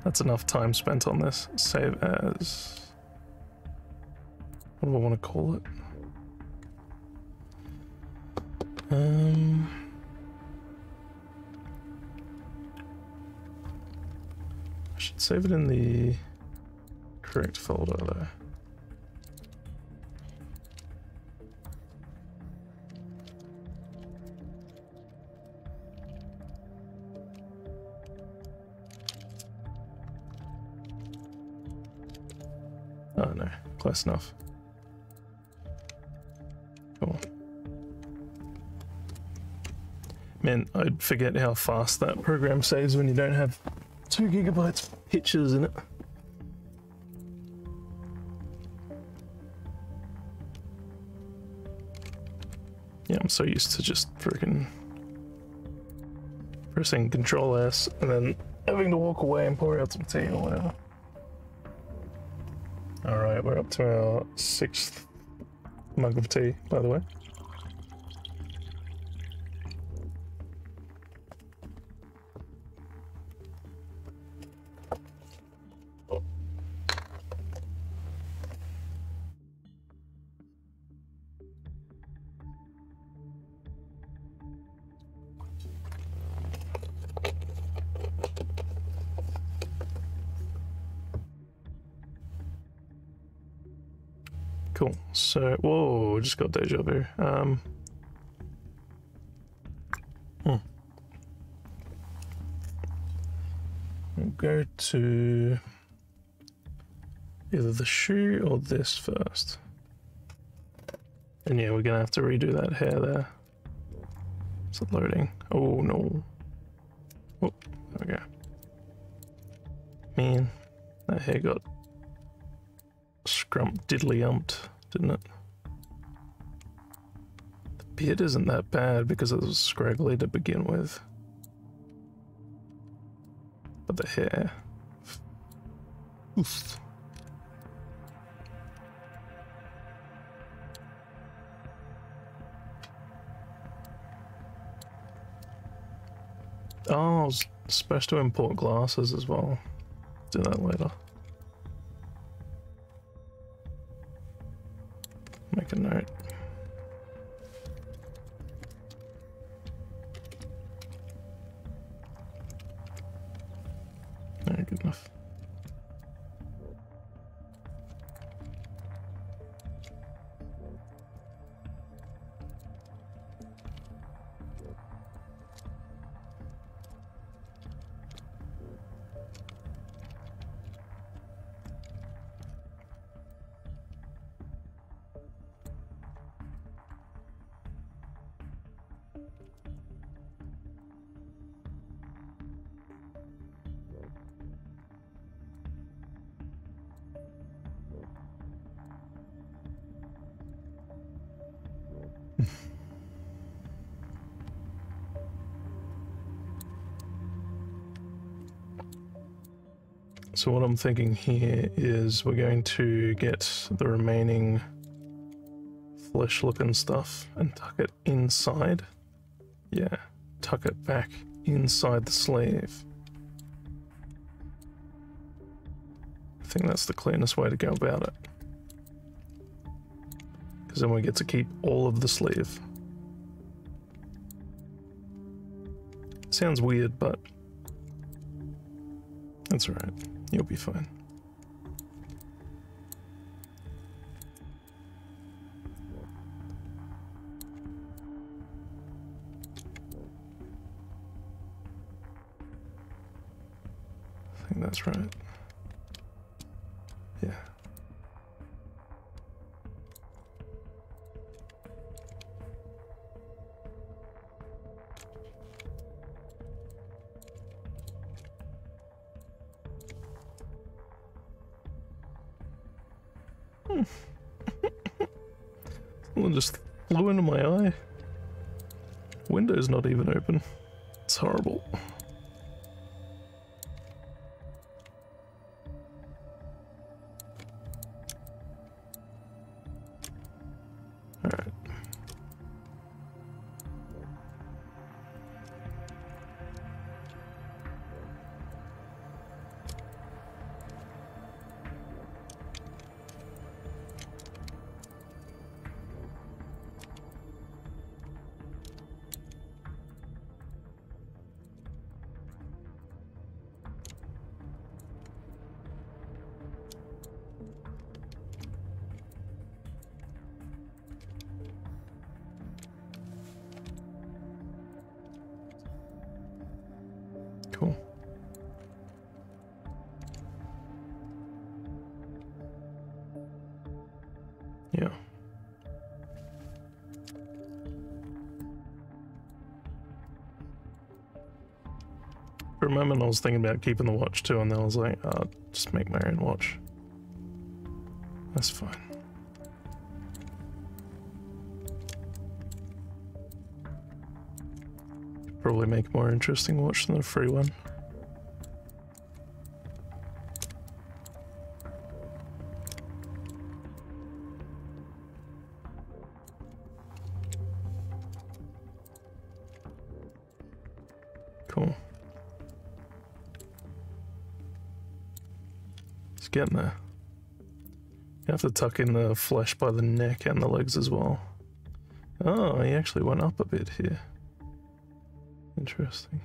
that's enough time spent on this. Save as. What do I want to call it? I should save it in the correct folder though. Oh no, close enough. Cool. Man, I'd forget how fast that program saves when you don't have 2 gigabytes pictures in it. Yeah, I'm so used to just freaking pressing Control S and then having to walk away and pour out some tea or whatever. Alright, we're up to our 6th mug of tea, by the way. Cool. So, whoa, just got deja vu. We'll go to either the shoe or this first. And yeah, we're gonna have to redo that hair there. Is it loading? Oh no. Oh, there we go. Man, that hair got scrump diddly umped, didn't it? The beard isn't that bad because it was scraggly to begin with. But the hair. Oof. Oh, I was supposed to import glasses as well. Do that later. Make a note. No, good enough. So what I'm thinking here is we're going to get the remaining flesh looking stuff and tuck it inside. Yeah, tuck it back inside the sleeve. I think that's the cleanest way to go about it. Because then we get to keep all of the sleeve. Sounds weird, but that's alright. You'll be fine. I think that's right. Yeah. Someone just flew into my eye. Window's not even open. It's horrible. Alright. Cool. Yeah. For a moment I was thinking about keeping the watch too, and then I was like, just make my own watch. That's fine. Probably make a more interesting watch than a free one. Cool. It's getting there. You have to tuck in the flesh by the neck and the legs as well. Oh, he actually went up a bit here. Interesting.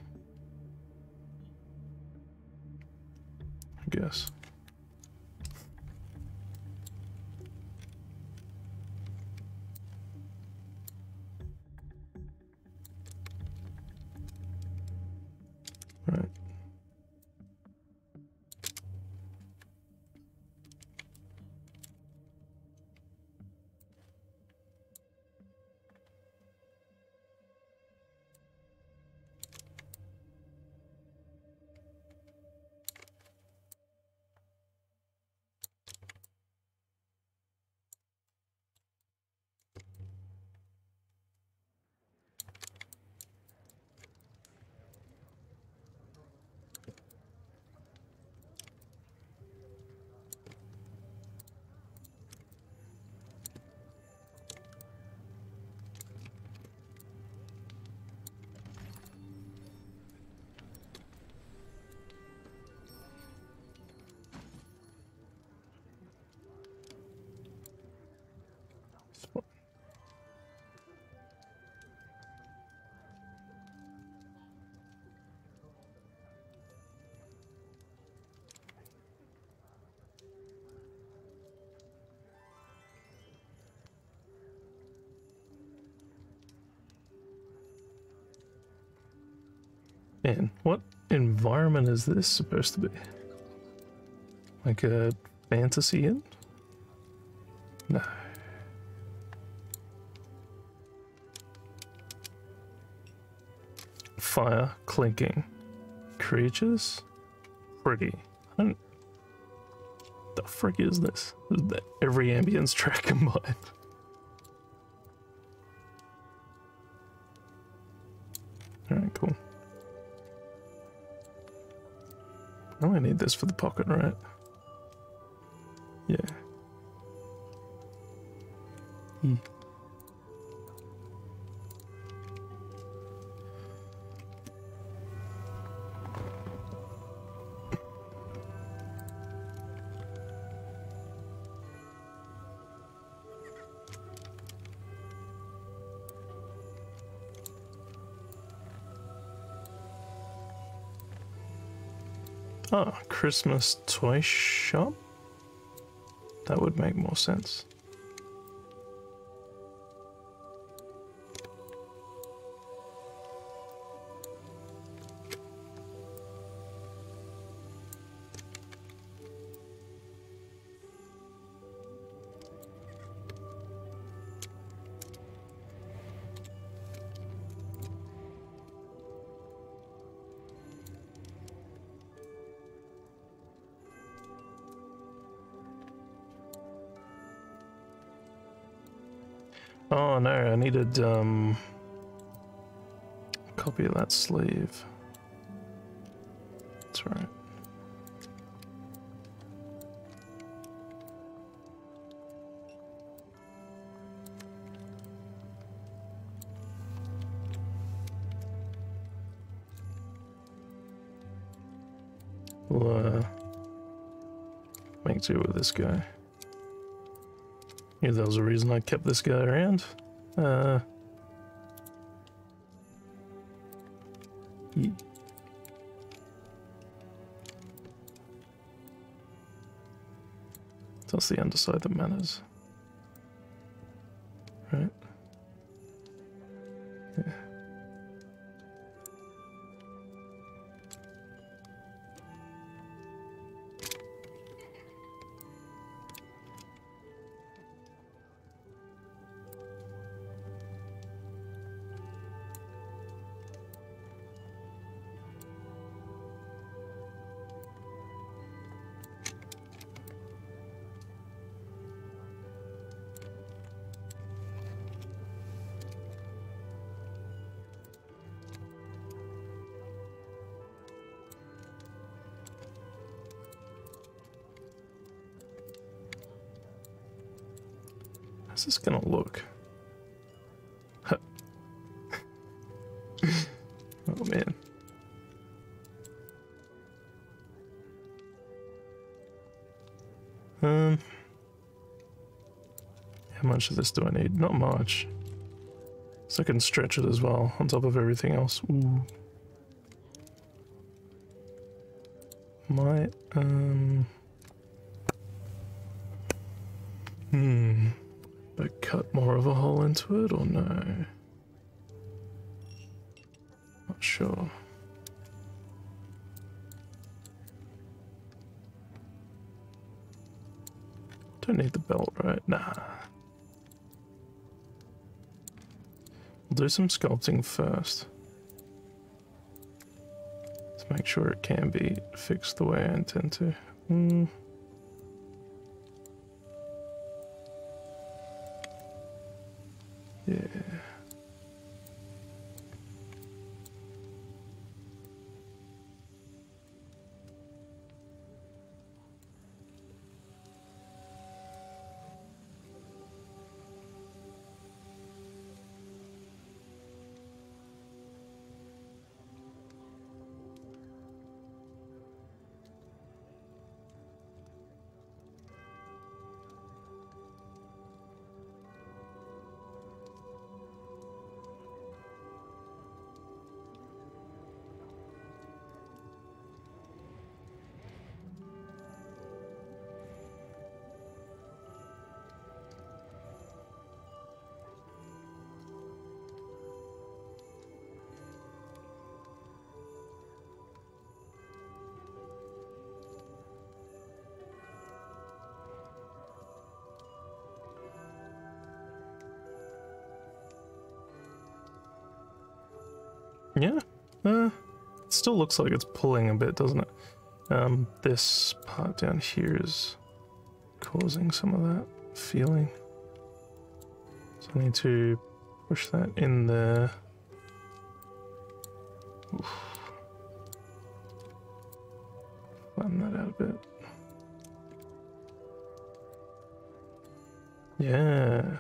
I guess. environment is this supposed to be? Like a fantasy inn? No. Fire, clinking, creatures, pretty. I don't. The frick is this? Every ambience track combined. Alright, cool. I only need this for the pocket, right? Yeah. Oh, Christmas toy shop? That would make more sense. Oh no, I needed a copy of that sleeve. That's right. We'll make do with this guy. Knew there was a reason I kept this guy around. Yeah. That's the underside that matters. Right? Yeah. How's this gonna look? Oh man. How much of this do I need? Not much. So I can stretch it as well on top of everything else. Ooh. Might but cut more of a hole into it or no? Not sure. Don't need the belt, right? Nah. We'll do some sculpting first. To make sure it can be fixed the way I intend to. Yeah. It still looks like it's pulling a bit, doesn't it? This part down here is causing some of that feeling. So I need to push that in there. Oof. Flatten that out a bit. Yeah.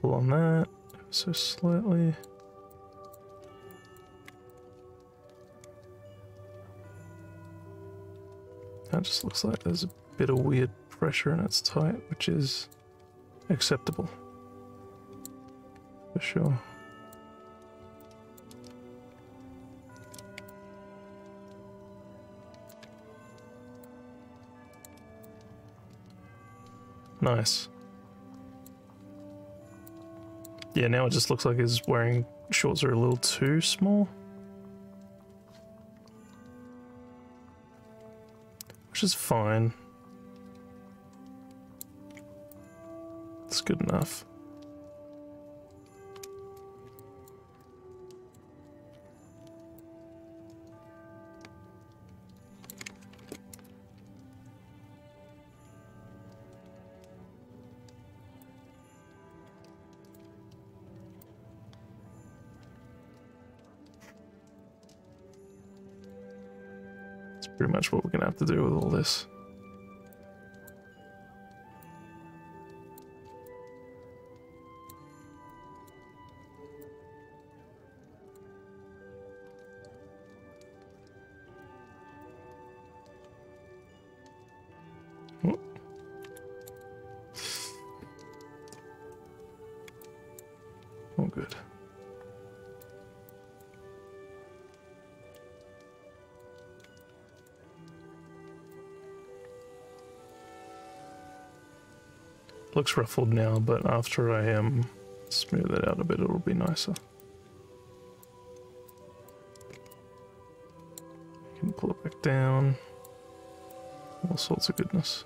Pull on that so slightly. That just looks like there's a bit of weird pressure and it's tight, which is acceptable. For sure. Nice. Yeah, now it just looks like his wearing shorts are a little too small. Which is fine. It's good enough. Pretty much what we're gonna have to do with all this. Oh. Oh, good. Looks ruffled now, but after I smooth it out a bit, it'll be nicer. You can pull it back down. All sorts of goodness.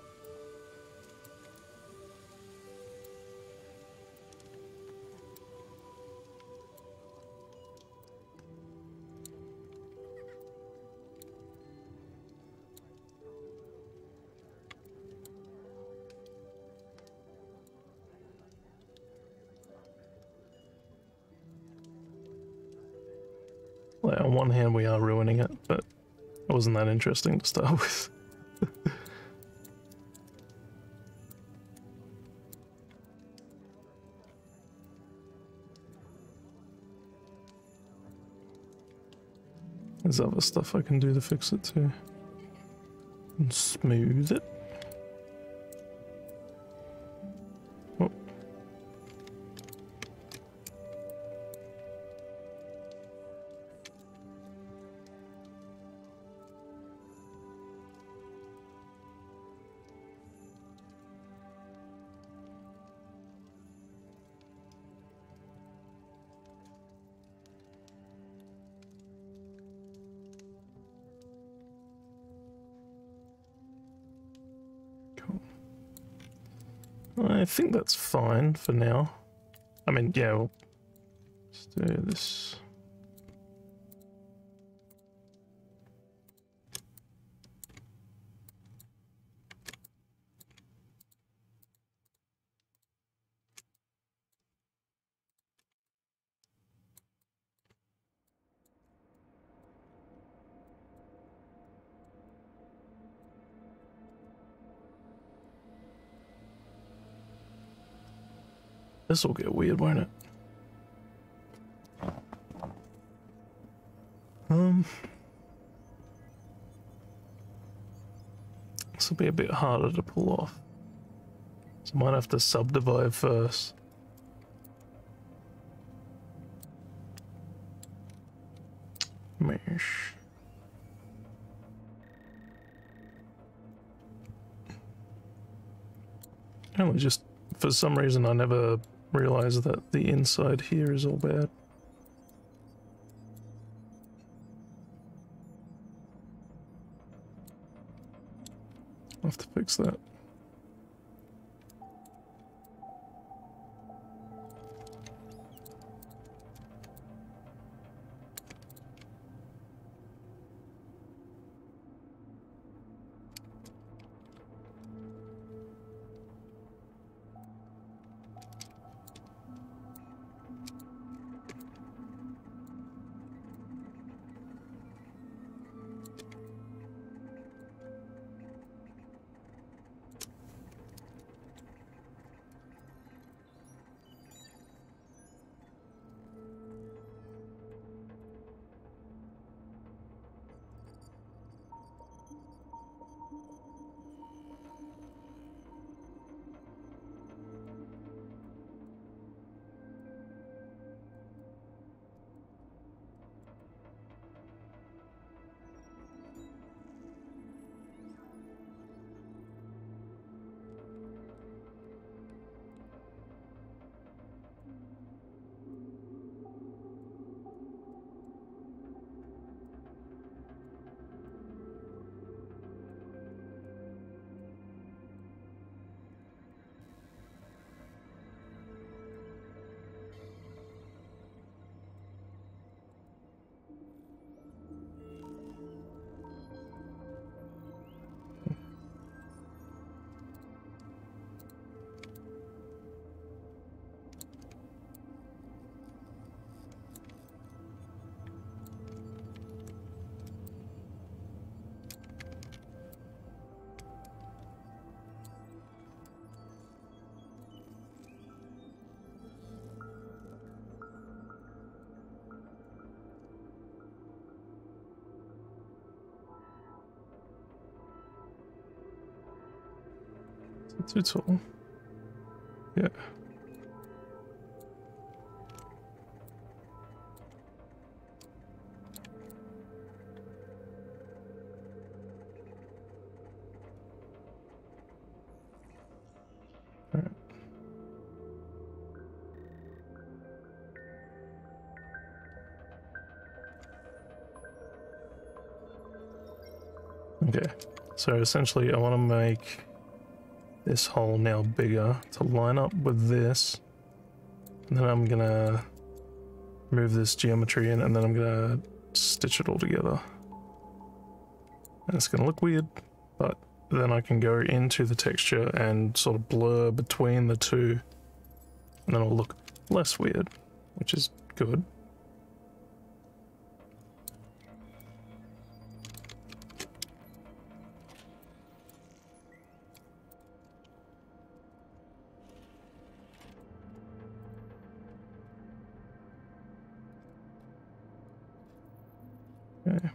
Like, on one hand we are ruining it, but it wasn't that interesting to start with. There's other stuff I can do to fix it too. And smooth it. Oh. I think that's fine for now. I mean, yeah, we'll just do this. This will get weird, won't it? This will be a bit harder to pull off. So I might have to subdivide first. Mesh. Only just, for some reason I never realized that the inside here is all bad. I'll have to fix that. Too tall. Yeah. All right. Okay, so essentially I want to make this hole now bigger to line up with this, and then I'm gonna move this geometry in, and then I'm gonna stitch it all together. And it's gonna look weird, but then I can go into the texture and sort of blur between the two, and then it'll look less weird, which is good. Okay.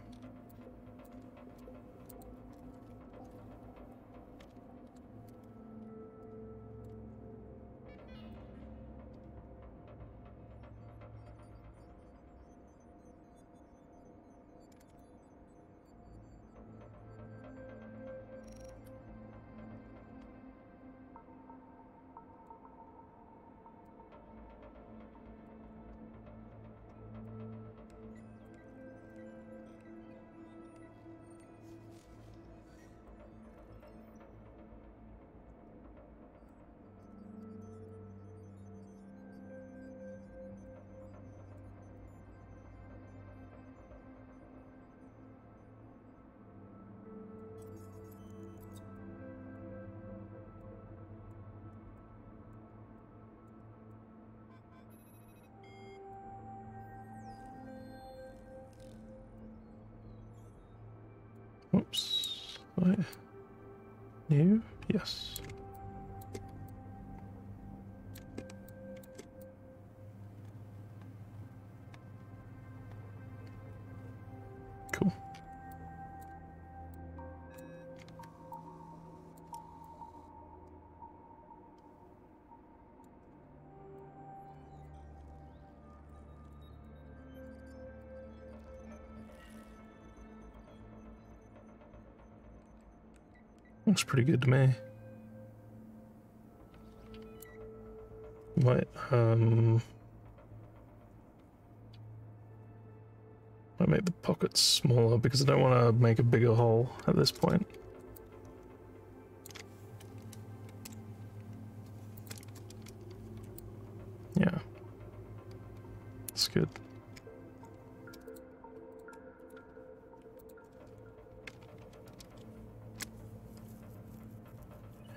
Oops. Wait. New? Yes. Cool. Looks pretty good to me. Might make the pockets smaller because I don't want to make a bigger hole at this point. Yeah, that's good.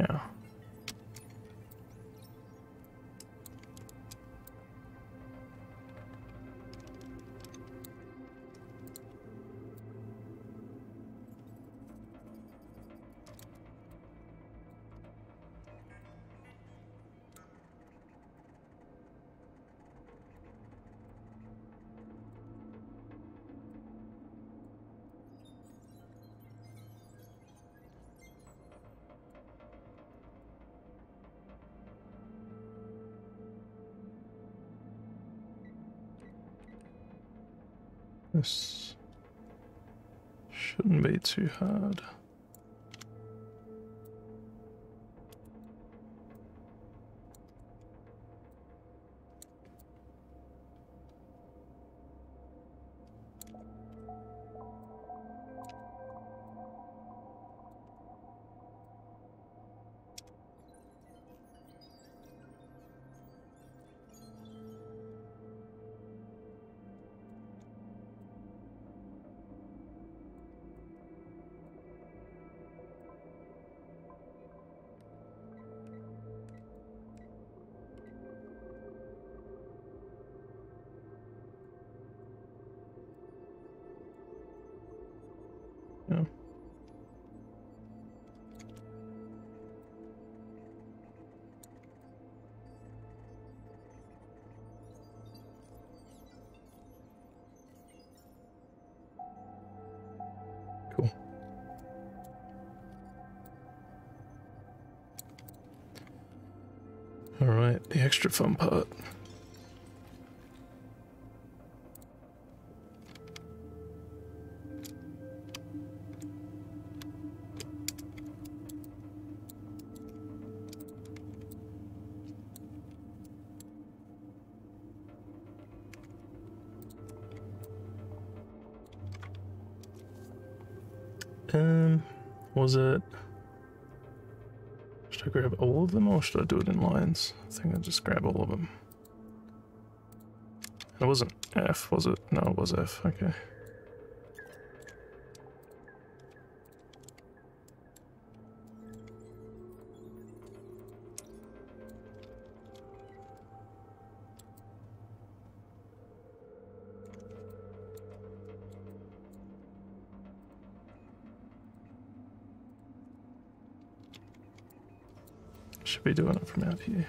Yeah. This shouldn't be too hard. Alright, the extra fun part. Was it... Should I grab all of them or should I do it in lines? I think I'll just grab all of them. It wasn't F, was it? No, it was F, okay. Should be doing it from out here.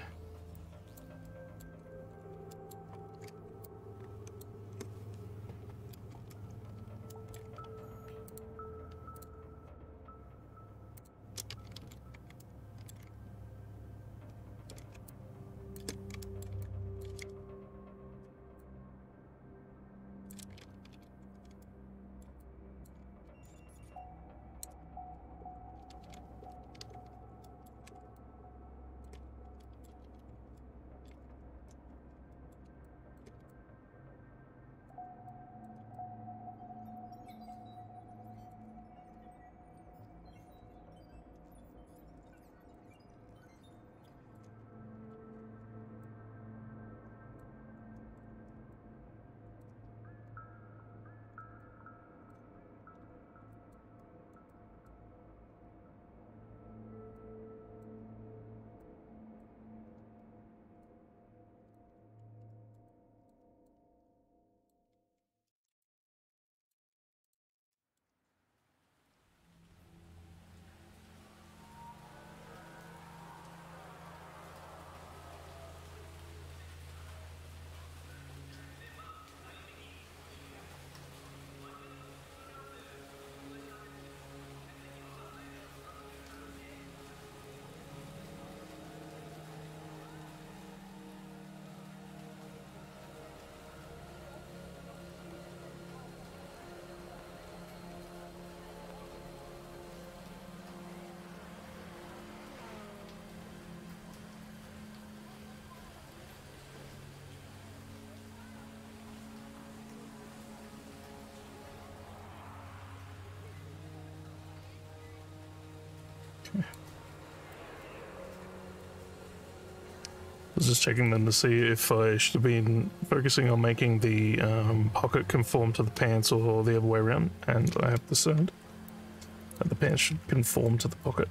I was just checking then to see if I should have been focusing on making the pocket conform to the pants or the other way around, and I have discerned that the pants should conform to the pocket.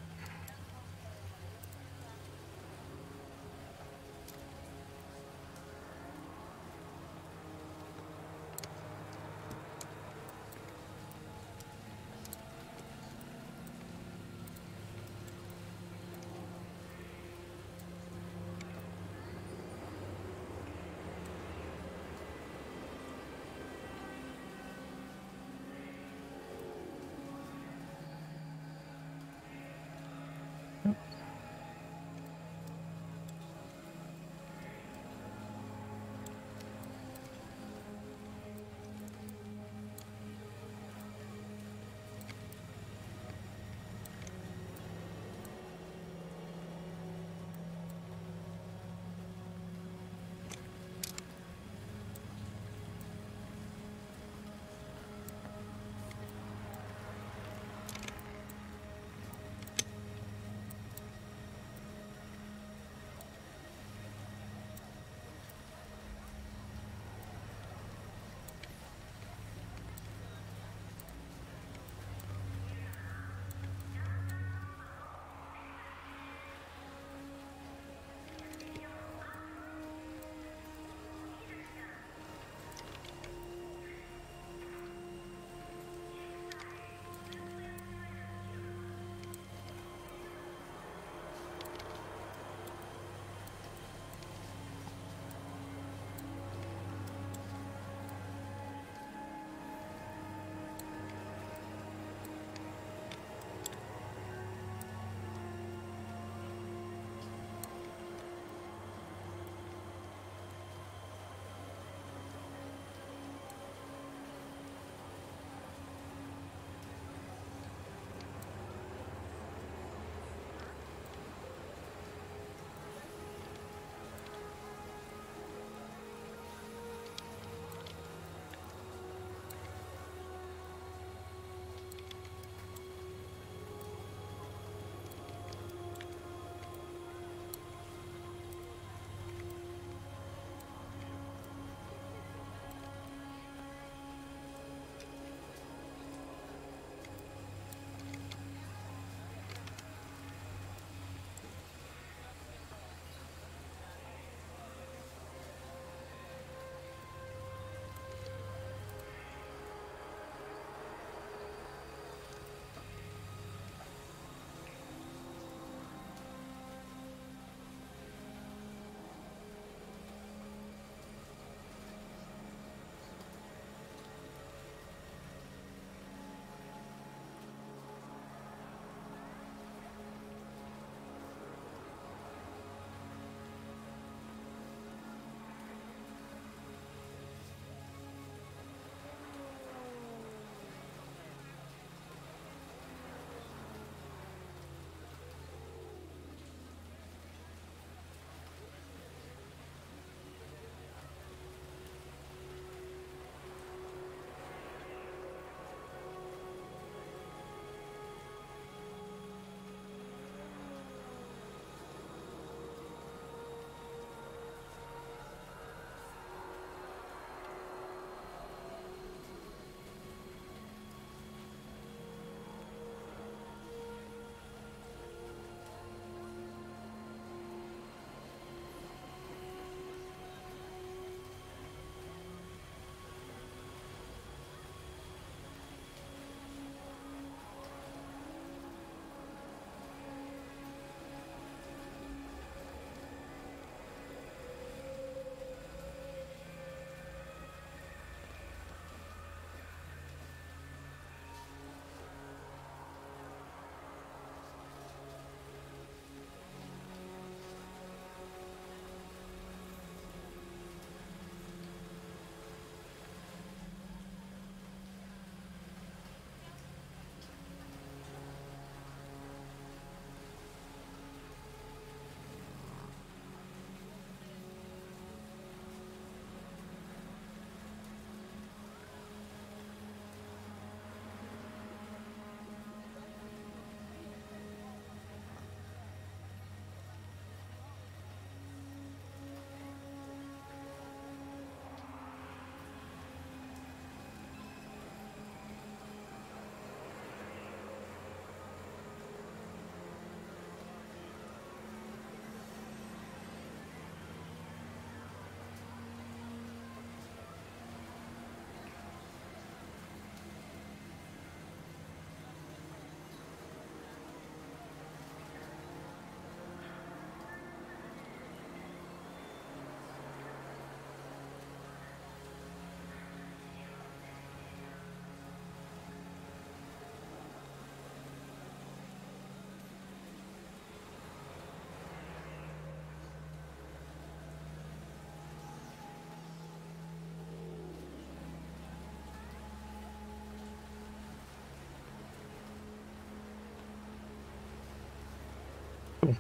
Cool.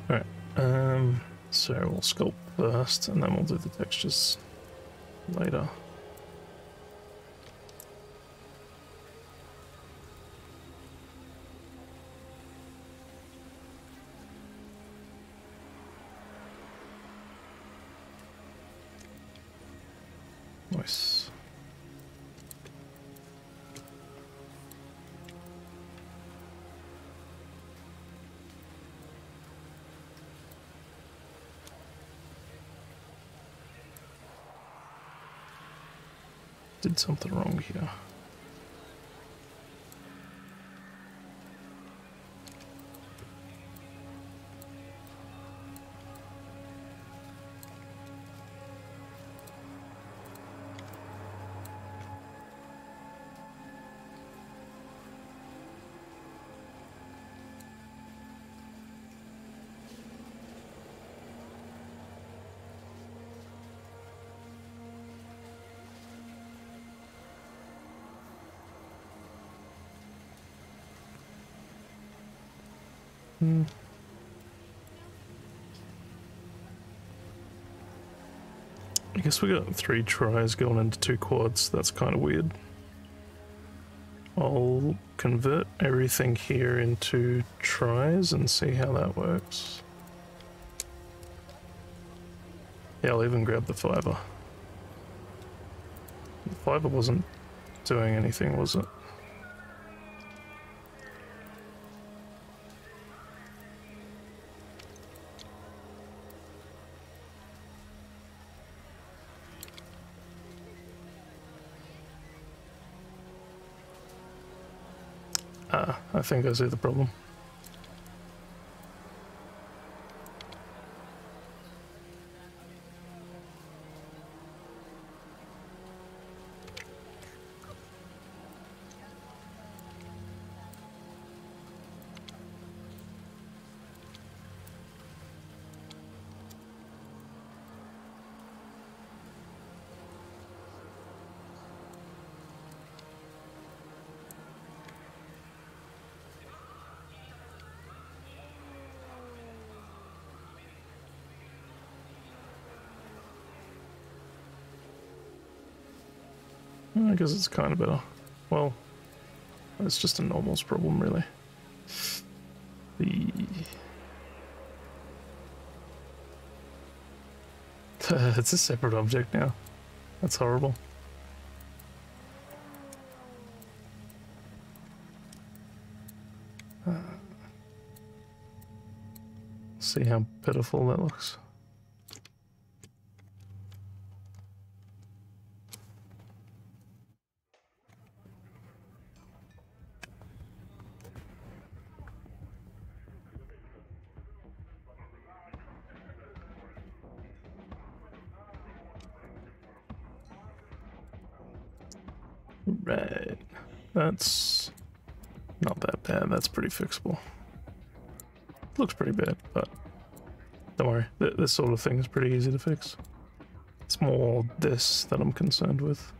Alright, so we'll sculpt first and then we'll do the textures later. Nice. Did something wrong here. I guess we got 3 tries going into 2 quads. That's kind of weird. I'll convert everything here into tries and see how that works. Yeah, I'll even grab the fiber. The fiber wasn't doing anything, was it? I think I see the problem. I guess it's kind of better. Well, it's just a normals problem, really. It's a separate object now. That's horrible. See how pitiful that looks. Right, that's not that bad. That's pretty fixable. Looks pretty bad, but don't worry. This sort of thing is pretty easy to fix. It's more this that I'm concerned with.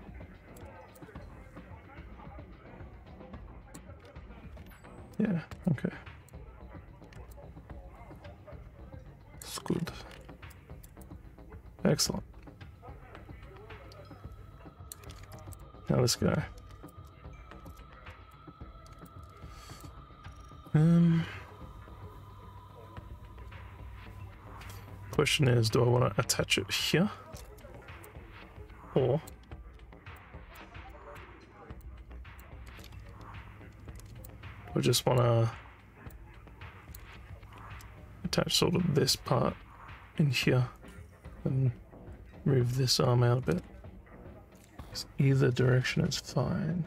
Yeah, okay. It's good. Excellent. Now this guy. Question is, do I want to attach it here? Or I just want to attach sort of this part in here and move this arm out a bit. Either direction is fine.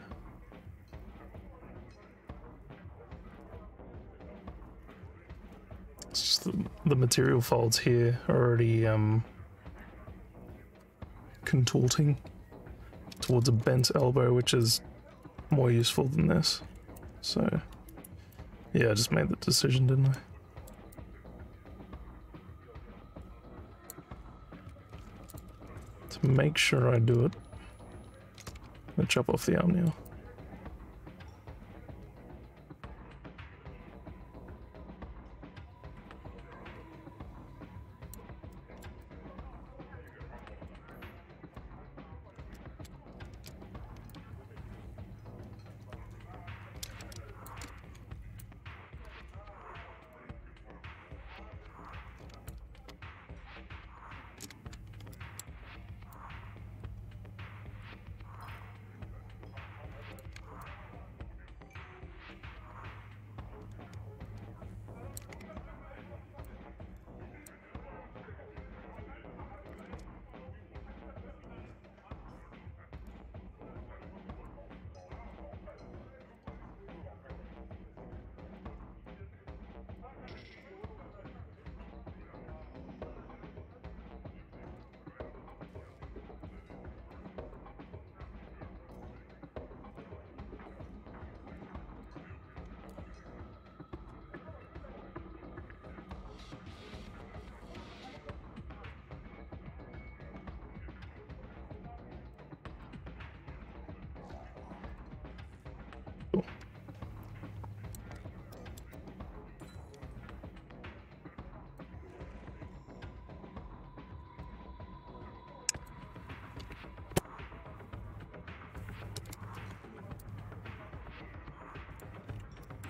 It's just the material folds here are already contorting towards a bent elbow, which is more useful than this. So yeah, I just made that decision, didn't I? To make sure I do it, I'm gonna chop off the arm now.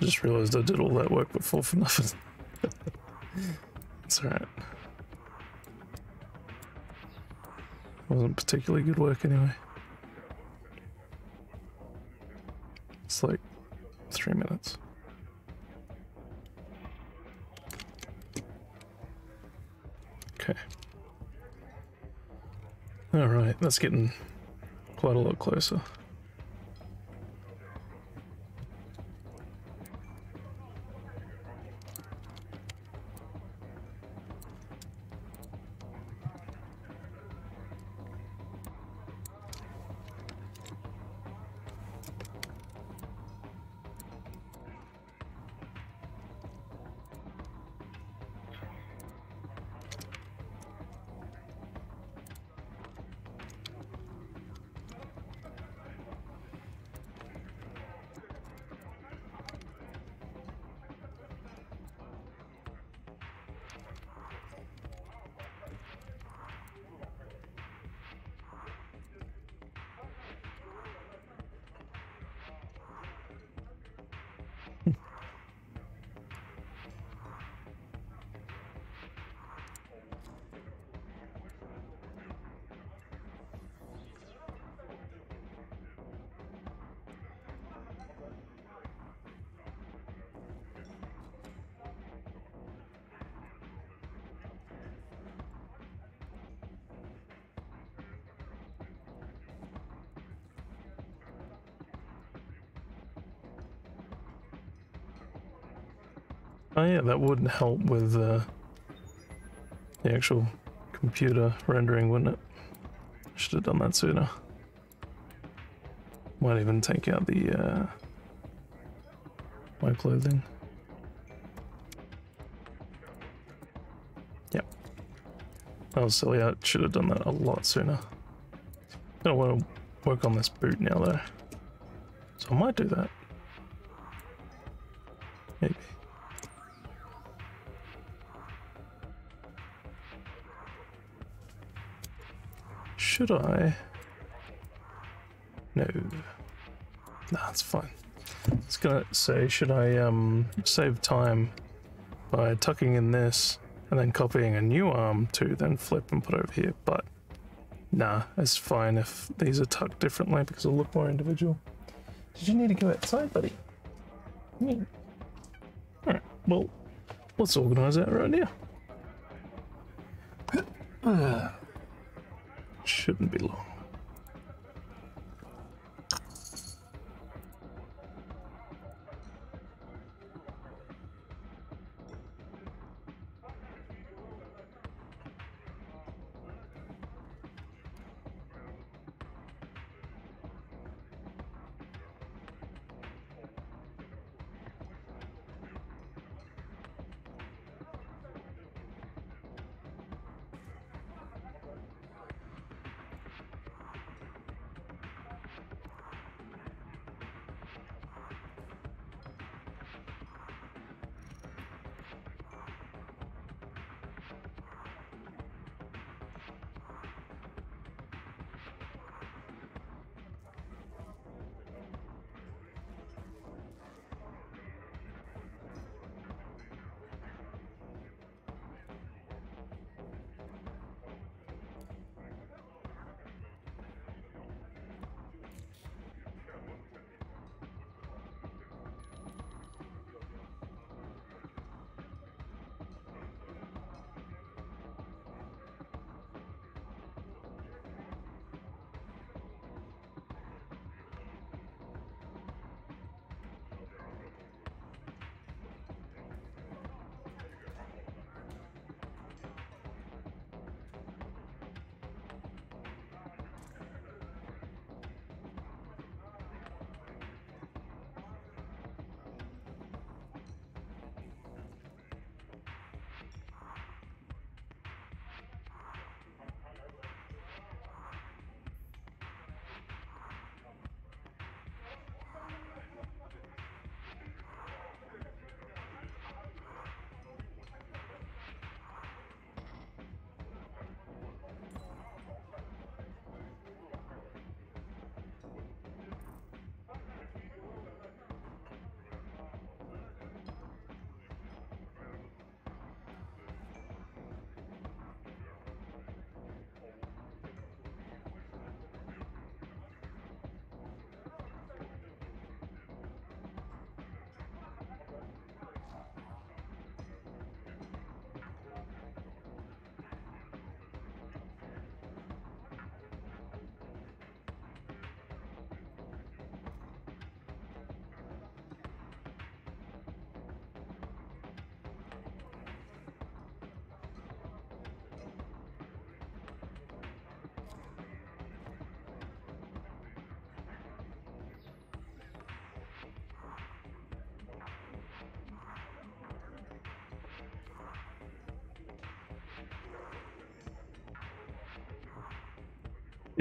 Just realized I did all that work before for nothing. It's alright. Wasn't particularly good work anyway. It's like 3 minutes. Okay. Alright, that's getting quite a lot closer. Oh yeah, that would help with the actual computer rendering, wouldn't it? Should have done that sooner. Might even take out the my clothing. Yep. That was silly. I should have done that a lot sooner. I don't want to work on this boot now though. So I might do that. Maybe. Should I? No. Nah, it's fine. I was gonna say, should I save time by tucking in this and then copying a new arm to then flip and put over here, but nah, it's fine if these are tucked differently because it'll look more individual. Did you need to go outside, buddy? Yeah. Alright, well, let's organise that right now. Shouldn't be long.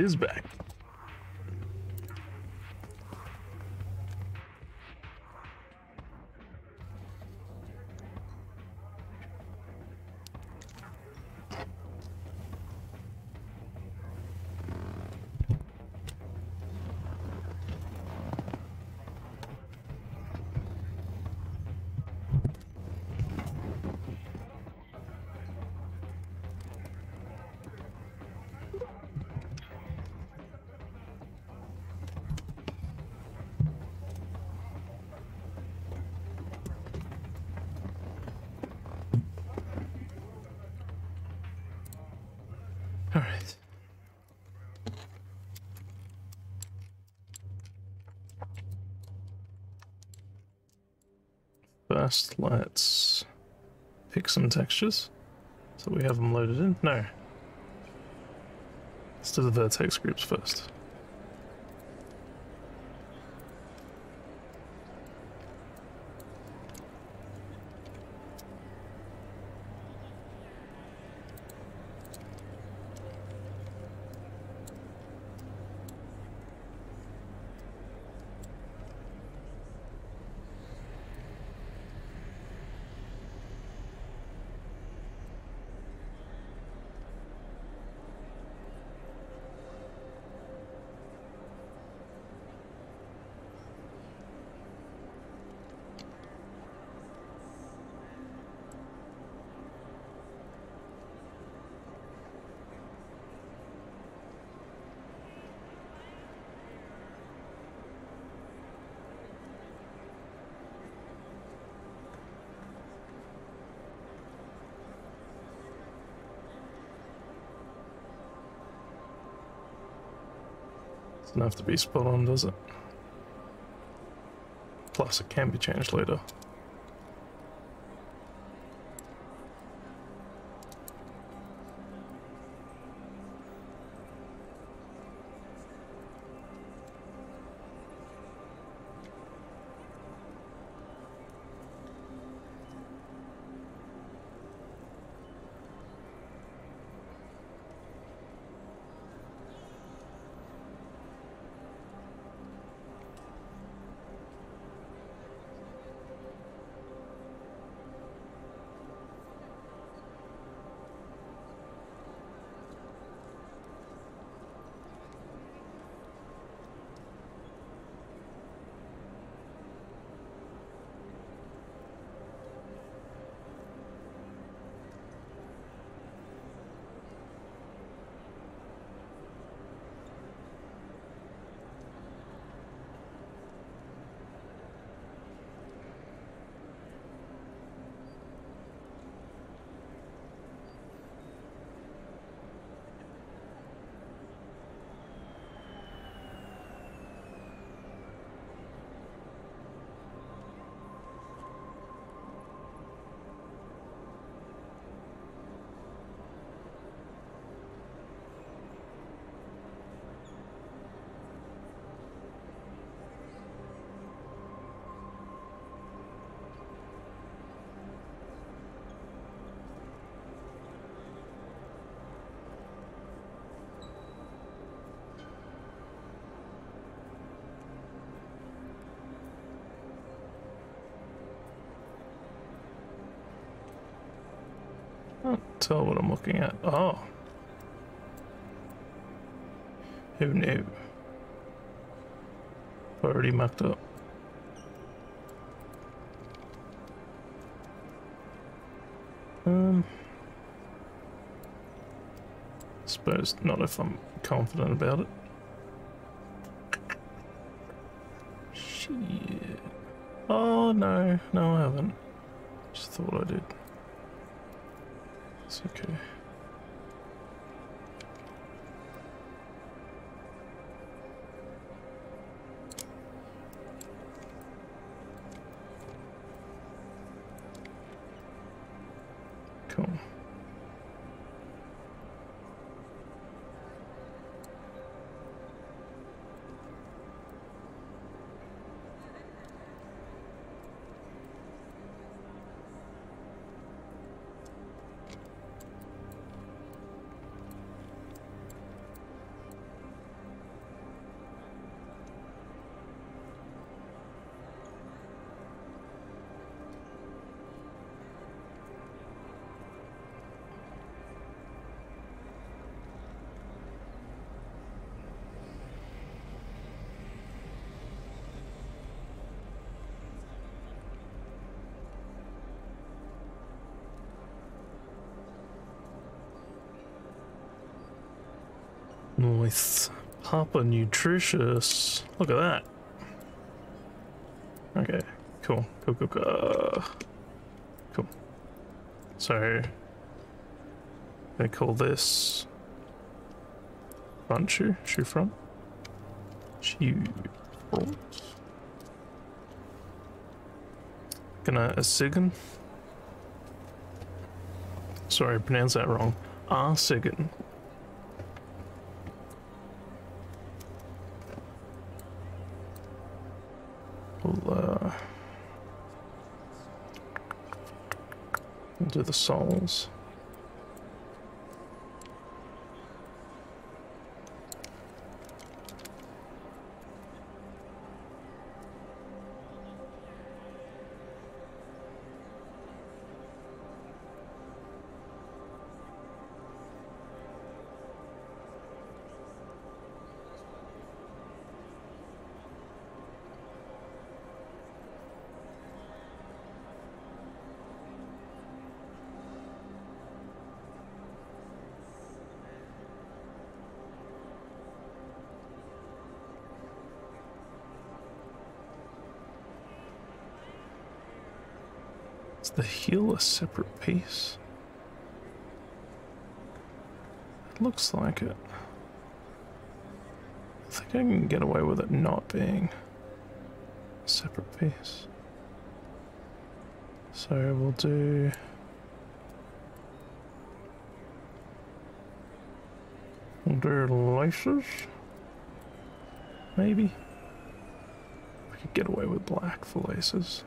is back. All right. First, let's pick some textures. So we have them loaded in. No. Let's do the vertex groups first. Doesn't have to be spot on, does it? Plus, it can be changed later. Can't tell what I'm looking at. Oh. Who knew? Already mucked up. Suppose not if I'm confident about it. Shit. Oh no, no I haven't. Just thought I did. It's okay. Cool. Nice. Papa nutritious. Look at that. Okay, cool. Cool. So they call this front shoe front. Shoe front. Gonna a second. Sorry, I pronounced that wrong. A second. We'll do the soles. Is the heel a separate piece? It looks like it. I think I can get away with it not being a separate piece. So we'll do... laces? Maybe? I could get away with black for laces.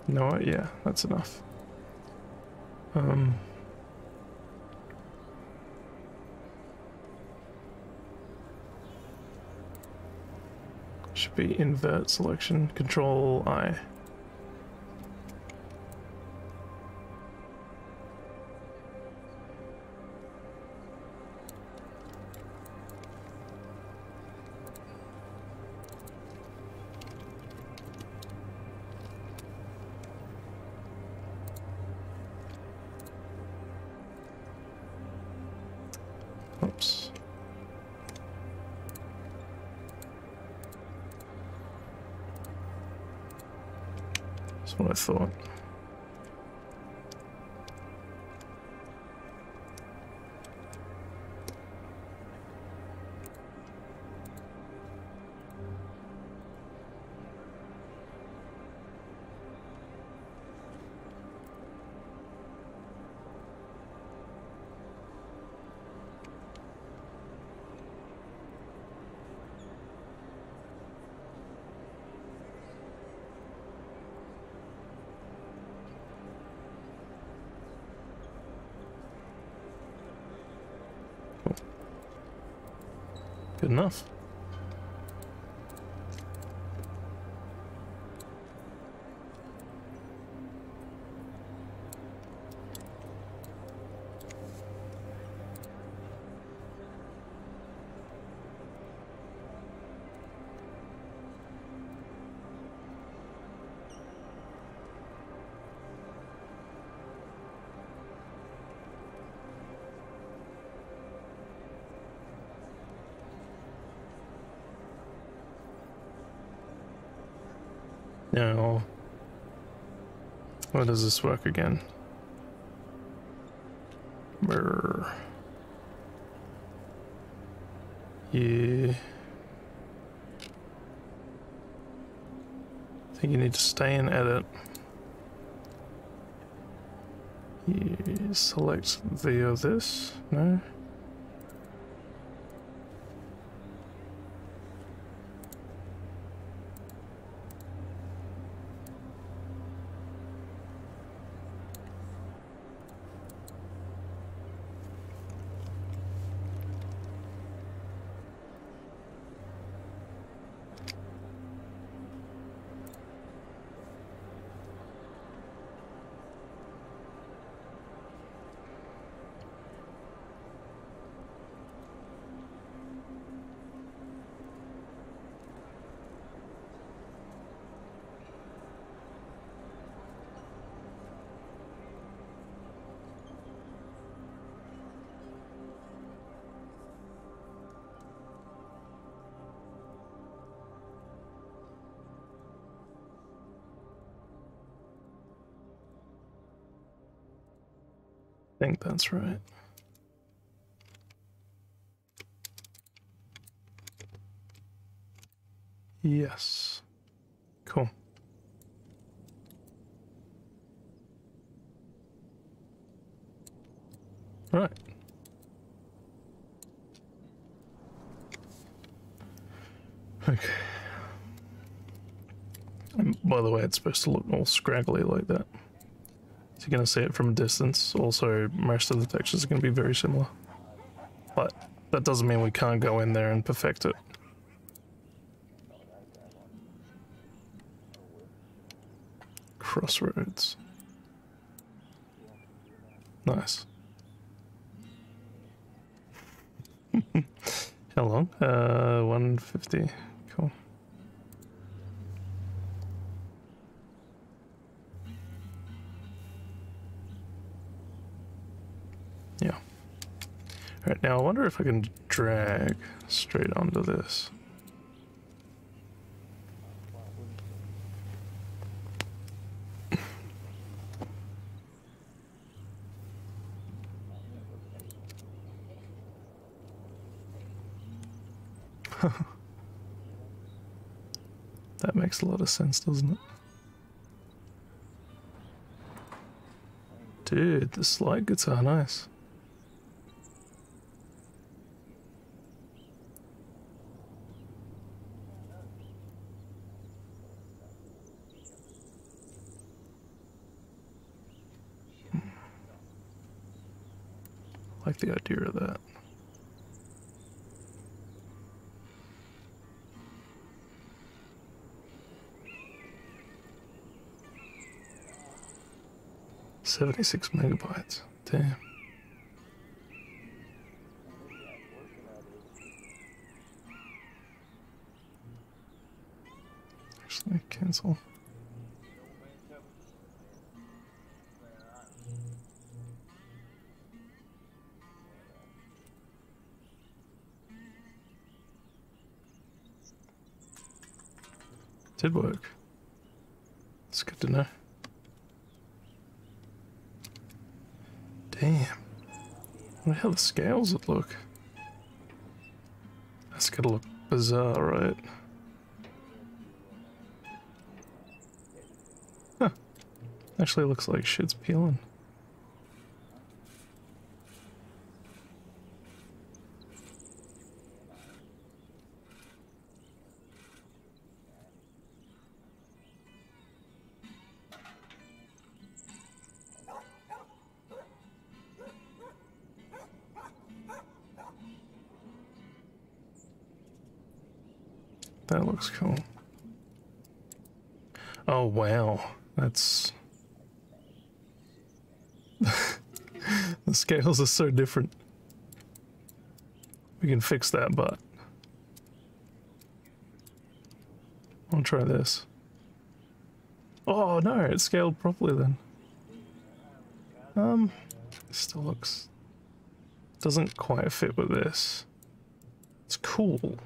You know what? Yeah, that's enough. Should be invert selection, Control I. Oops. That's what I thought. Good enough. Now, how does this work again? Brr. Yeah. I think you need to stay and edit. Yeah, select the of this. No? think that's right. Yes. Cool. Right. Okay. And by the way, it's supposed to look all scraggly like that. So you're going to see it from a distance. Also, most of the textures are going to be very similar. But that doesn't mean we can't go in there and perfect it. Crossroads. Nice. How long? 150. Cool. Yeah. Alright, now I wonder if I can drag straight onto this. That makes a lot of sense, doesn't it? Dude, the slide guitar, nice. I like the idea of that. $76 megabytes. Damn. Actually, cancel. Did work. It's good to know. Damn. Look how the scales would look. That's gotta look bizarre, right? Huh. Actually looks like shit's peeling. That looks cool. Oh wow, that's... The scales are so different. We can fix that, but... I'll try this. Oh no, it scaled properly then. It still looks... Doesn't quite fit with this. It's cool.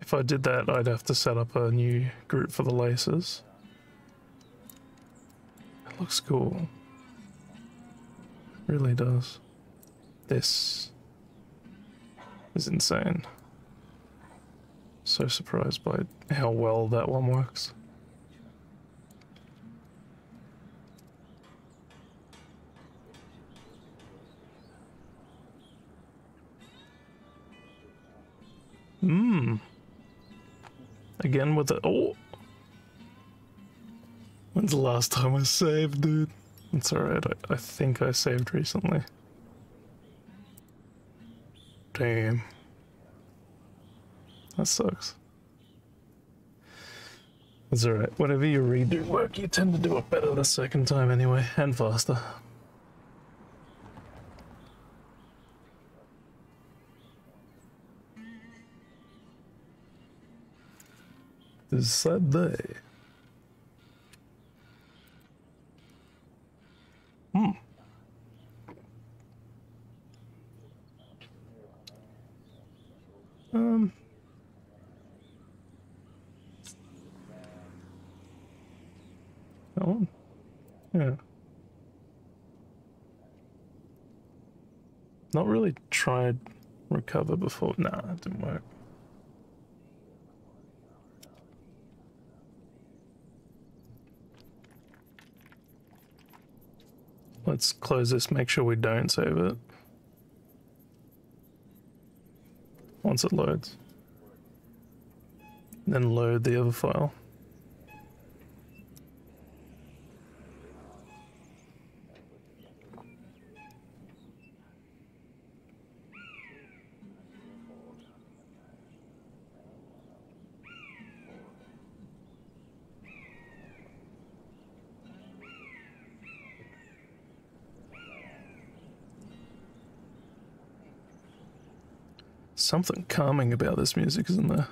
If I did that, I'd have to set up a new group for the laces. It looks cool. It really does. This is insane. So surprised by how well that one works. Again with the... Oh! When's the last time I saved, dude? It's alright, I think I saved recently. Damn. That sucks. It's alright, whenever you redo work, you tend to do it better the second time anyway, and faster. It's a sad day. That one? Yeah. Not really tried recover before. Nah, it didn't work. Let's close this, make sure we don't save it. Once it loads. Then load the other file. Something calming about this music, isn't there?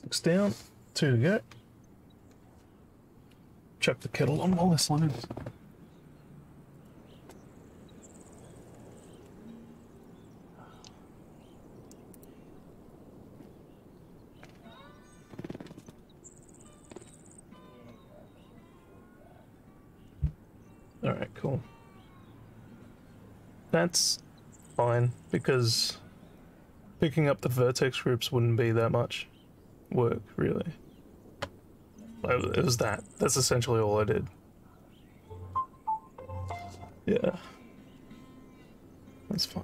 Six down, two to go. Chuck the kettle on while this loads. Alright, cool. That's fine, because picking up the vertex groups wouldn't be that much work, really. It was that. That's essentially all I did. Yeah. That's fine.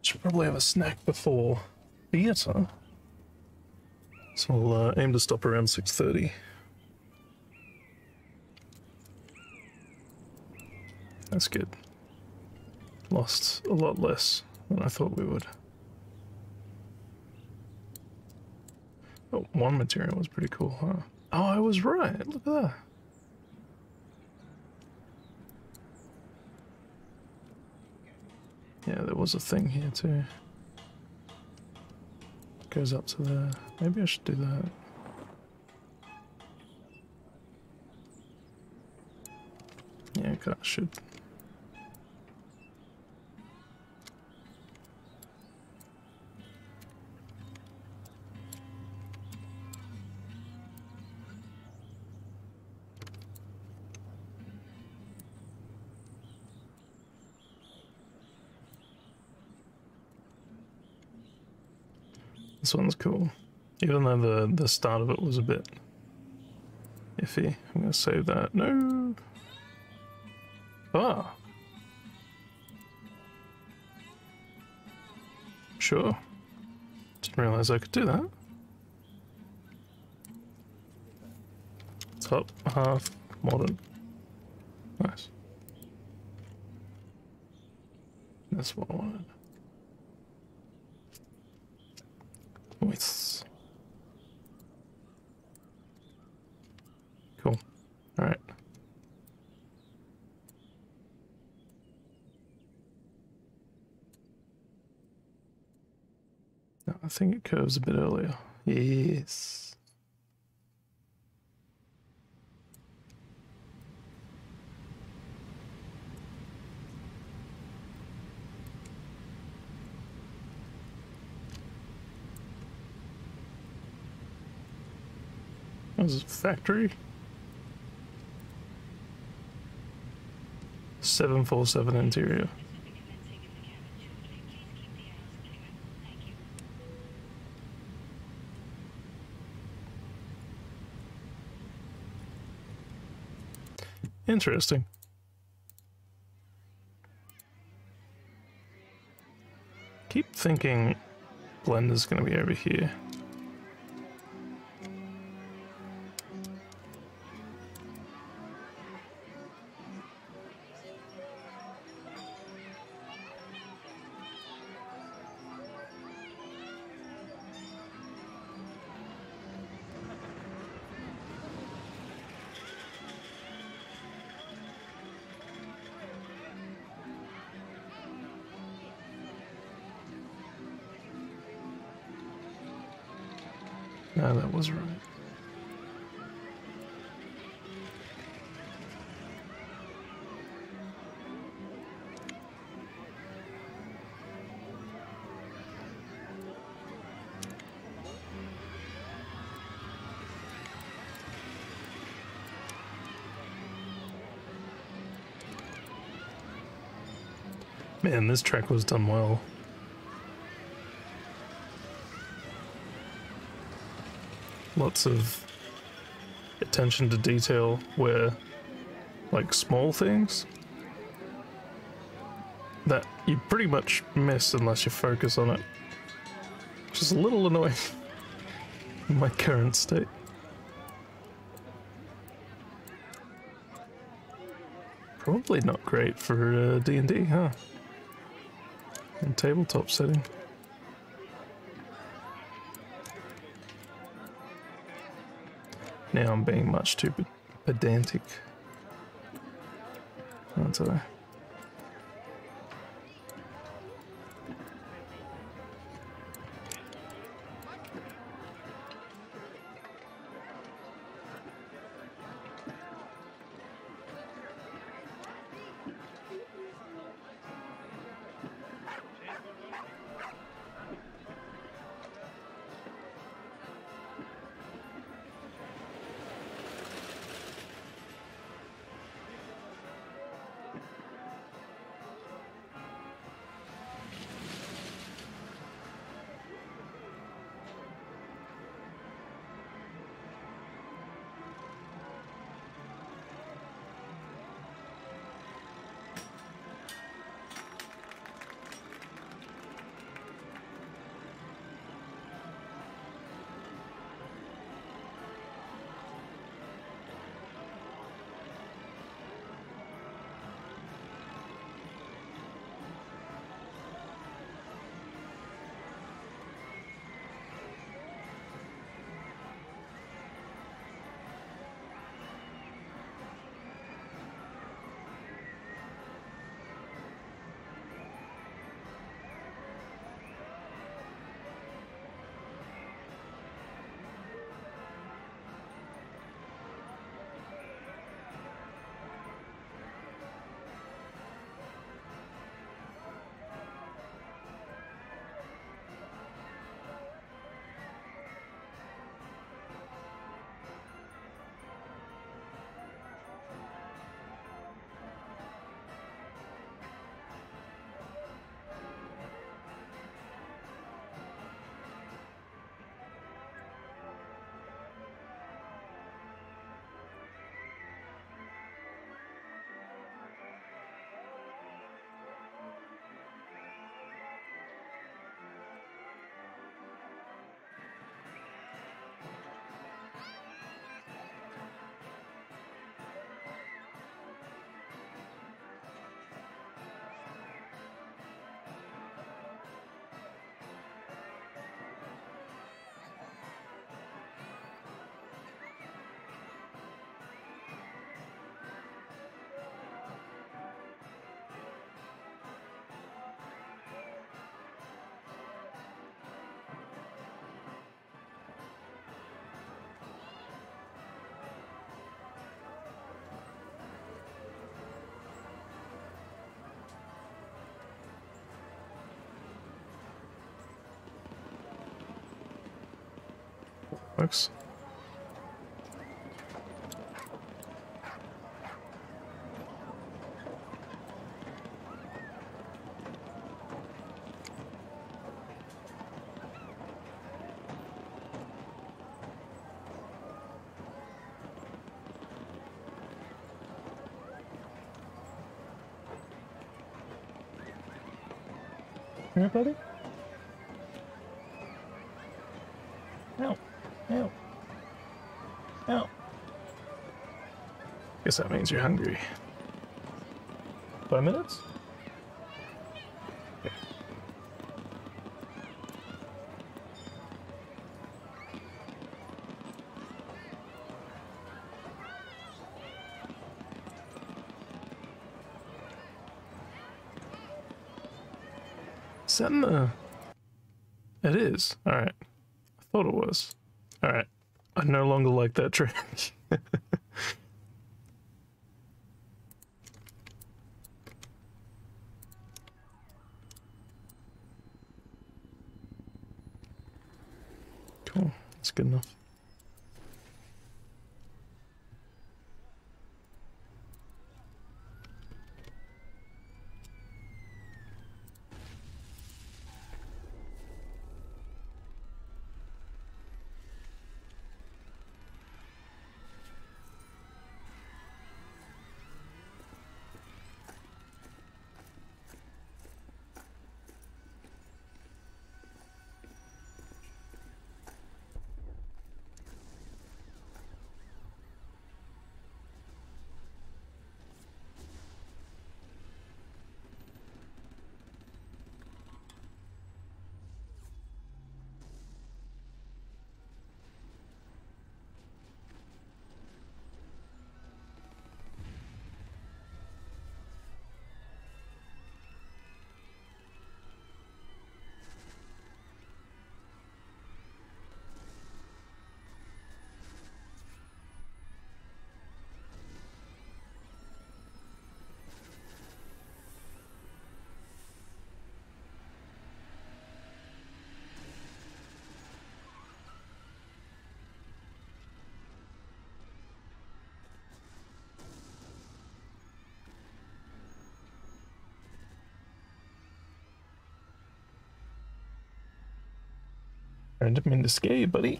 Should probably have a snack before theatre. So I'll aim to stop around 6:30. That's good. Lost a lot less than I thought we would. Oh, one material was pretty cool, huh? Oh, I was right. Look at that. Yeah, there was a thing here too. Goes up to there. Maybe I should do that. Yeah, I should. This one's cool. Even though the start of it was a bit iffy. I'm gonna save that. No! Ah! Sure. Didn't realize I could do that. Top half modern. Nice. That's what I wanted. Nice. Cool. Alright. I think it curves a bit earlier. Yes. There's a factory. 747 interior. Interesting. Keep thinking Blender's gonna be over here. No, that was right. Man, this track was done well. Lots of attention to detail where, like, small things that you pretty much miss unless you focus on it. Which is a little annoying in my current state. Probably not great for D&D, huh? In tabletop setting. Now I'm being much too pedantic, aren't I? works. Here, buddy? No. No. No. Guess that means you're hungry. 5 minutes? Okay. Is that in the... It is. Alright. I thought it was. Alright. I no longer like that trick. Cool. That's good enough. I didn't mean to scare you, buddy.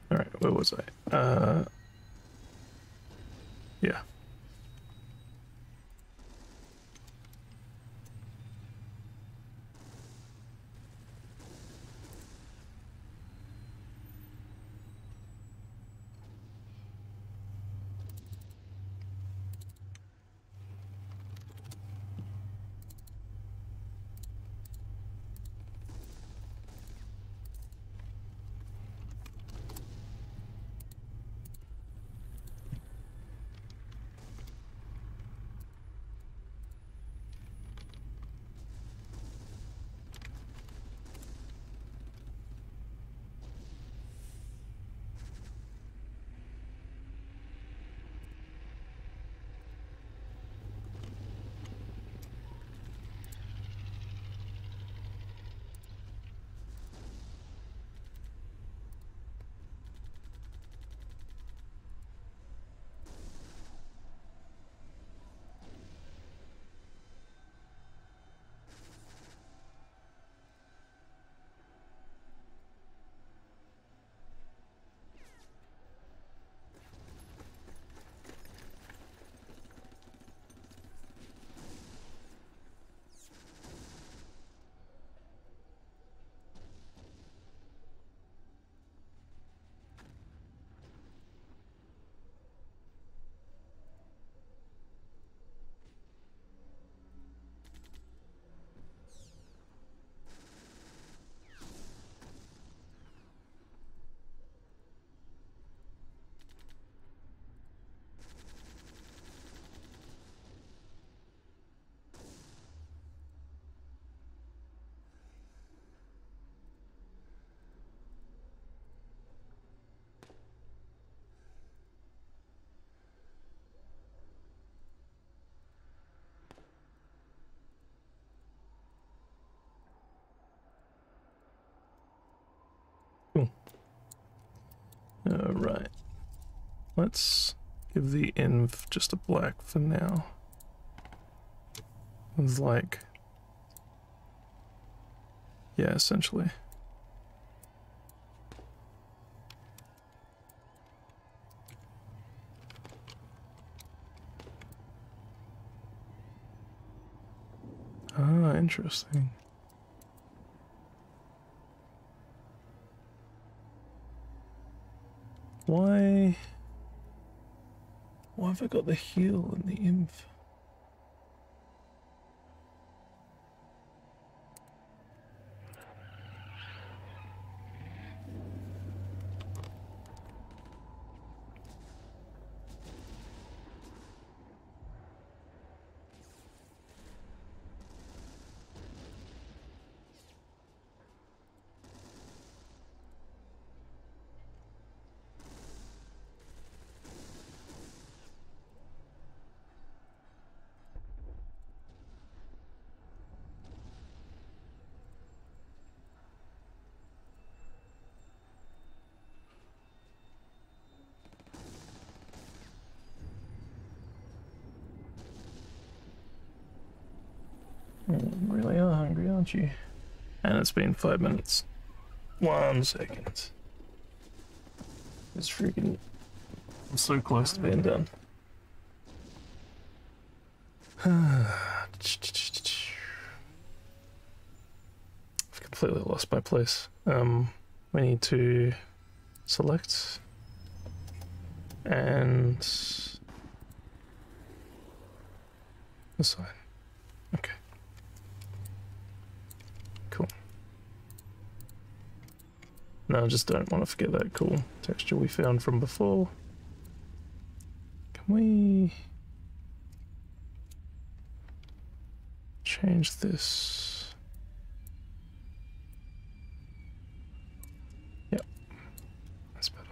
Alright, where was I? Yeah. Alright. Let's give the inv just a black for now. It's like... yeah, essentially. Ah, interesting. Why have I got the heal and the inv? You really are hungry, aren't you? And it's been 5 minutes. 1 second. It's freaking... I'm so close to being done. I've completely lost my place. We need to select and assign. Okay. Cool. No, I just don't want to forget that cool texture we found from before. Can we change this? Yep, that's better.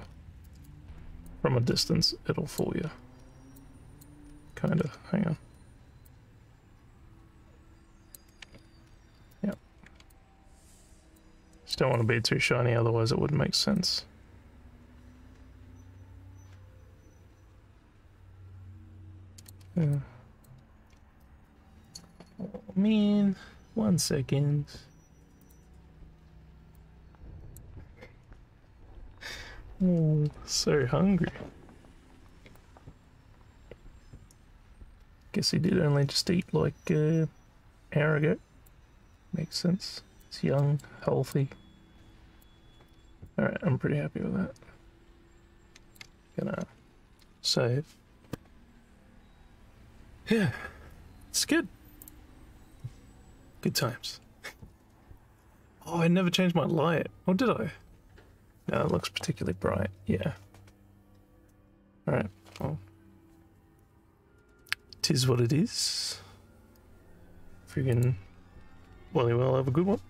From a distance, it'll fool you. Kinda, hang on. Yep. Just don't want to be too shiny, otherwise it wouldn't make sense. Yeah. Oh man, 1 second. Oh, so hungry. Guess he did only just eat like an hour ago. Makes sense. It's young, healthy. Alright, I'm pretty happy with that. Gonna save. Yeah, it's good. Good times. Oh, I never changed my light. Or did I? No, it looks particularly bright. Yeah. Alright, well. 'Tis what it is. Friggin' well, have a good one.